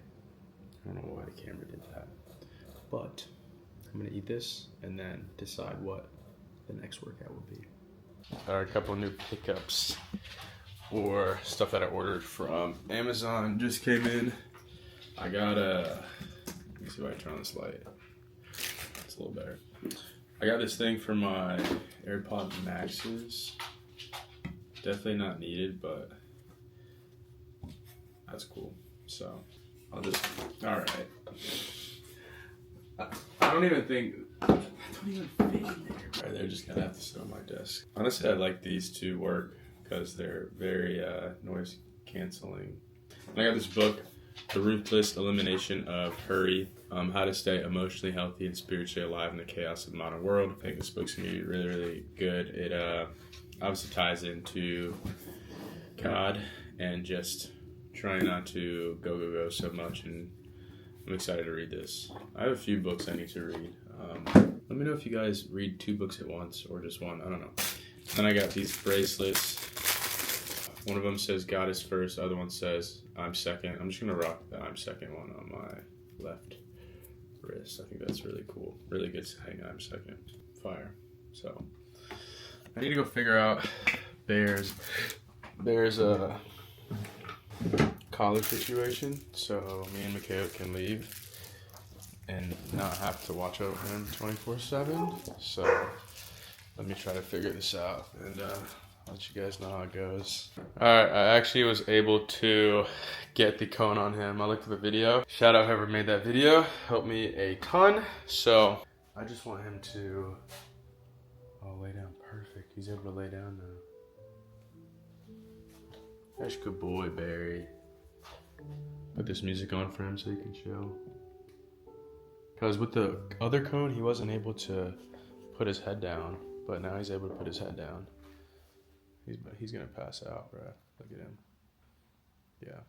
Speaker 1: I don't know why the camera did that, but I'm gonna eat this and then decide what the next workout will be. Got a couple of new pickups or stuff that I ordered from Amazon just came in. I got let me see if I can turn on this light. It's a little better. I got this thing for my AirPod Maxes. Definitely not needed, but that's cool. So I'll just, all right. I don't even fit in there. They're just gonna have to sit on my desk. Honestly, I like these to work because they're very noise canceling. And I got this book, The Ruthless Elimination of Hurry, How to Stay Emotionally Healthy and Spiritually Alive in the Chaos of the Modern World. I think this book's gonna be really, really good. It obviously ties into God and just trying not to go so much, and I'm excited to read this. I have a few books I need to read. Let me know if you guys read 2 books at once or just one. I don't know. Then I got these bracelets. One of them says God is first. The other one says I'm second. I'm just going to rock the I'm second one on my left wrist. I think that's really cool. Really good saying I'm second. Fire. So I need to go figure out Bear's college situation, so me and Mikhail can leave and not have to watch over him 24/7. So let me try to figure this out and let you guys know how it goes. Alright, I actually was able to get the cone on him. I looked at the video. Shout out whoever made that video. Helped me a ton. So I just want him to lay down. Perfect. He's able to lay down now. That's a good boy, Barry. Put this music on for him so he can chill. Because with the other cone, he wasn't able to put his head down, but now he's able to put his head down. He's gonna pass out, bro. Look at him. Yeah.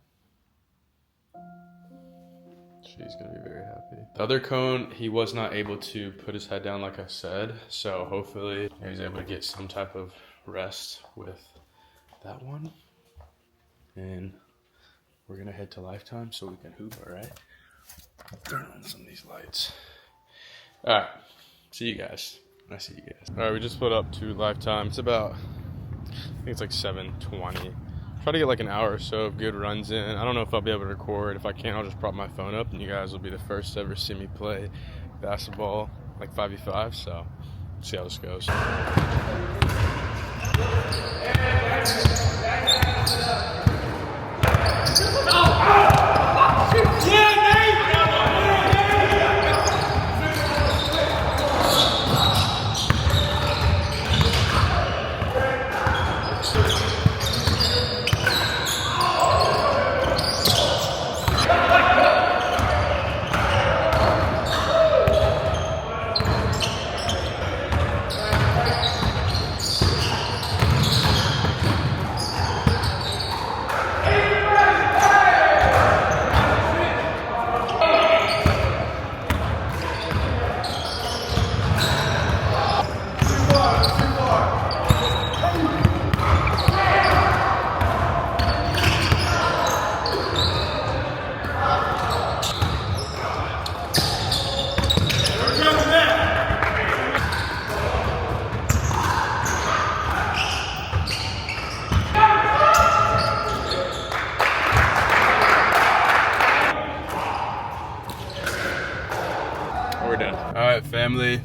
Speaker 1: She's gonna be very happy. The other cone, he was not able to put his head down, like I said. So hopefully he's able to get some type of rest with that one. And we're gonna head to Lifetime so we can hoop, all right? Turn on some of these lights. All right, see you guys. I see you guys. All right, we just put up to Lifetime. It's about, I think it's like 7:20. Try to get like an hour or so of good runs in. I don't know if I'll be able to record. If I can't, I'll just prop my phone up and you guys will be the first to ever see me play basketball, like 5v5. So, see how this goes. family.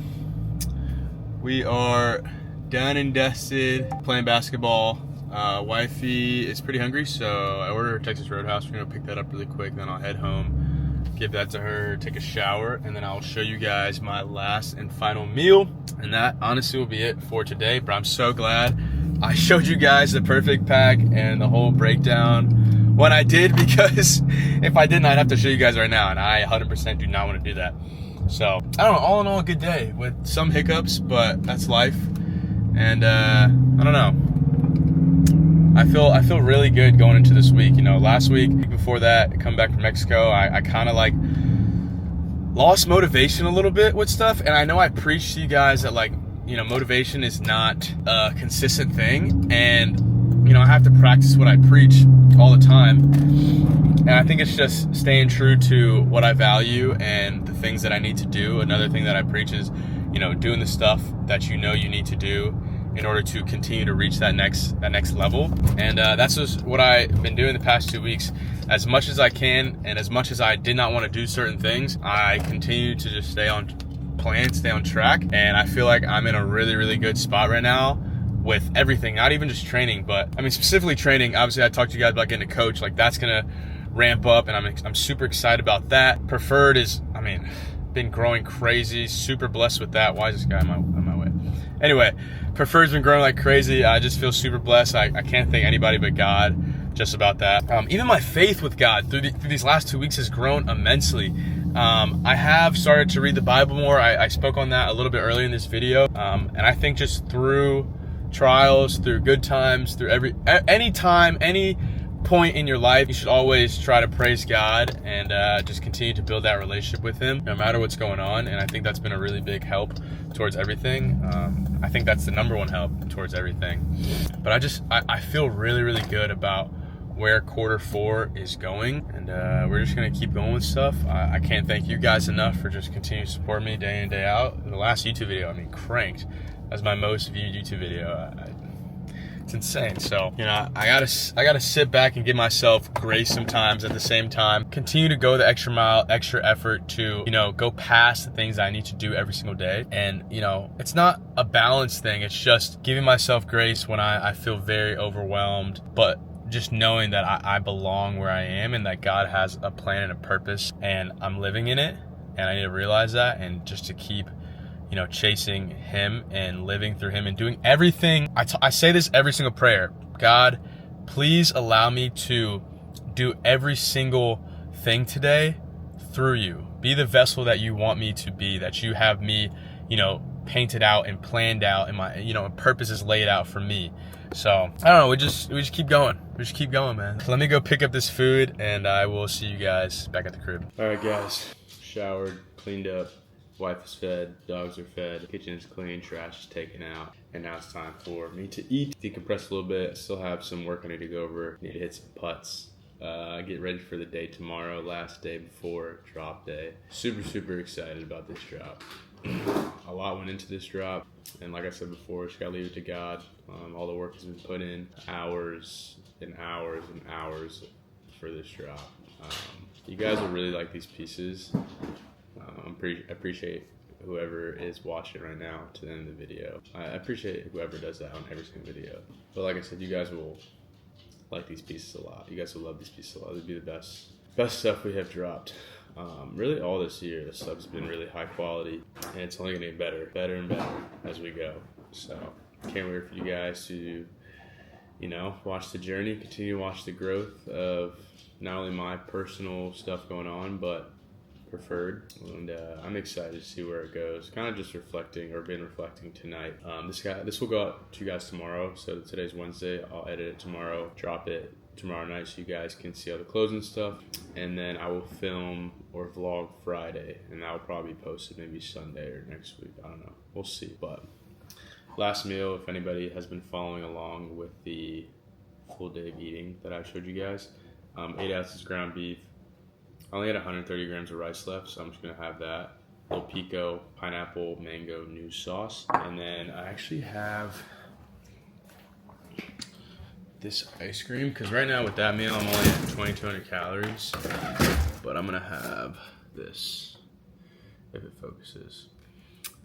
Speaker 1: We are done and dusted playing basketball. Wifey is pretty hungry, so I ordered her Texas Roadhouse. We're gonna pick that up really quick, then I'll head home, give that to her, take a shower, and then I'll show you guys my last and final meal. And that honestly will be it for today, but I'm so glad I showed you guys the perfect pack and the whole breakdown when I did, because if I didn't, I'd have to show you guys right now, and I 100% do not want to do that. So, I don't know, all in all, a good day with some hiccups, but that's life. And I don't know. I feel really good going into this week. You know, last week before that, coming back from Mexico, I kind of like lost motivation a little bit with stuff. And I know I preached to you guys that, like, you know, motivation is not a consistent thing. And, you know, I have to practice what I preach all the time. And I think it's just staying true to what I value and the things that I need to do. Another thing that I preach is, you know, doing the stuff that you know you need to do in order to continue to reach that next level. And that's just what I've been doing the past 2 weeks. As much as I can, and as much as I did not want to do certain things, I continue to just stay on plan, stay on track. And I feel like I'm in a really, really good spot right now with everything, not even just training, but I mean, specifically training. Obviously, I talked to you guys about getting a coach. Like, that's gonna ramp up, and I'm super excited about that. Preferred is, I mean, been growing crazy, super blessed with that. Why is this guy on my way? Anyway, Preferred's been growing like crazy. I just feel super blessed. I can't thank anybody but God just about that. Even my faith with God through these last 2 weeks has grown immensely. I have started to read the Bible more. I spoke on that a little bit earlier in this video. And I think just through trials, through good times, through any time, any point in your life, you should always try to praise God and just continue to build that relationship with Him no matter what's going on. And I think that's been a really big help towards everything. I think that's the number one help towards everything. But I feel really, really good about where Q4 is going, and we're just gonna keep going with stuff. I can't thank you guys enough for just continuing to support me day in, day out. The last YouTube video, I mean, cranked. That's my most viewed YouTube video. It's insane. So, you know, I gotta sit back and give myself grace sometimes. At the same time, continue to go the extra mile, extra effort to, you know, go past the things I need to do every single day. And, you know, it's not a balance thing. It's just giving myself grace when I feel very overwhelmed, but just knowing that I belong where I am and that God has a plan and a purpose, and I'm living in it, and I need to realize that, and just to keep, you know, chasing Him and living through Him and doing everything. I say this every single prayer. God, please allow me to do every single thing today through You. Be the vessel that You want me to be, that You have me, you know, painted out and planned out, and my, you know, purpose is laid out for me. So, I don't know, we just keep going. We just keep going, man. Let me go pick up this food, and I will see you guys back at the crib. All right, guys. Showered, cleaned up. Wife is fed, dogs are fed, kitchen is clean, trash is taken out, and now it's time for me to eat, decompress a little bit. I still have some work I need to go over, need to hit some putts, get ready for the day tomorrow, last day before drop day. Super, super excited about this drop. A lot went into this drop, and like I said before, just gotta leave it to God. All the work has been put in, hours and hours and hours for this drop. You guys will really like these pieces. I appreciate whoever is watching right now to the end of the video. I appreciate whoever does that on every single video. But like I said, you guys will like these pieces a lot. You guys will love these pieces a lot. They'll be the best stuff we have dropped. Really all this year, the stuff's been really high quality, and it's only gonna get better and better as we go. So can't wait for you guys to, you know, watch the journey, continue to watch the growth of not only my personal stuff going on, but Preferred, and I'm excited to see where it goes. Kind of just reflecting, or been reflecting tonight. This will go out to you guys tomorrow. So today's Wednesday. I'll edit it tomorrow, drop it tomorrow night, so you guys can see all the closing stuff. And then I will film or vlog Friday, and that will probably be posted maybe Sunday or next week. I don't know. We'll see. But last meal, if anybody has been following along with the full day of eating that I showed you guys, 8 ounces ground beef. I only had 130 grams of rice left, so I'm just gonna have that. A little pico, pineapple, mango, new sauce. And then I actually have this ice cream, because right now with that meal, I'm only at 2,200 calories. But I'm gonna have this, if it focuses.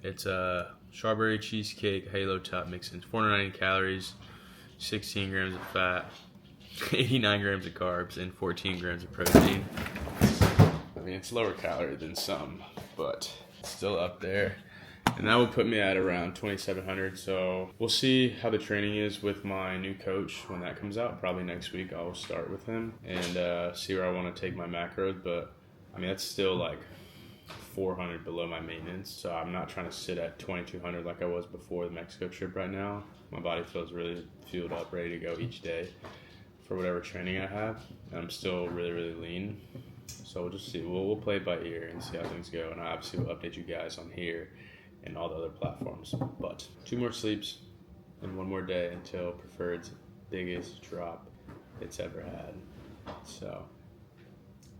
Speaker 1: It's a strawberry cheesecake halo top mix-in, 490 calories, 16 grams of fat, 89 grams of carbs, and 14 grams of protein. I mean, it's lower calorie than some, but it's still up there. And that will put me at around 2,700. So we'll see how the training is with my new coach when that comes out. Probably next week I'll start with him and see where I want to take my macros. But I mean, that's still like 400 below my maintenance. So I'm not trying to sit at 2,200 like I was before the Mexico trip right now. My body feels really fueled up, ready to go each day for whatever training I have. And I'm still really, really lean. So we'll just see. We'll play it by ear and see how things go. And I obviously will update you guys on here and all the other platforms. But 2 more sleeps and 1 more day until Preferred's biggest drop it's ever had. So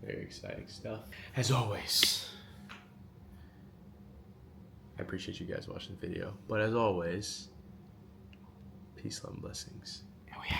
Speaker 1: very exciting stuff. As always, I appreciate you guys watching the video. But as always, peace, love, and blessings.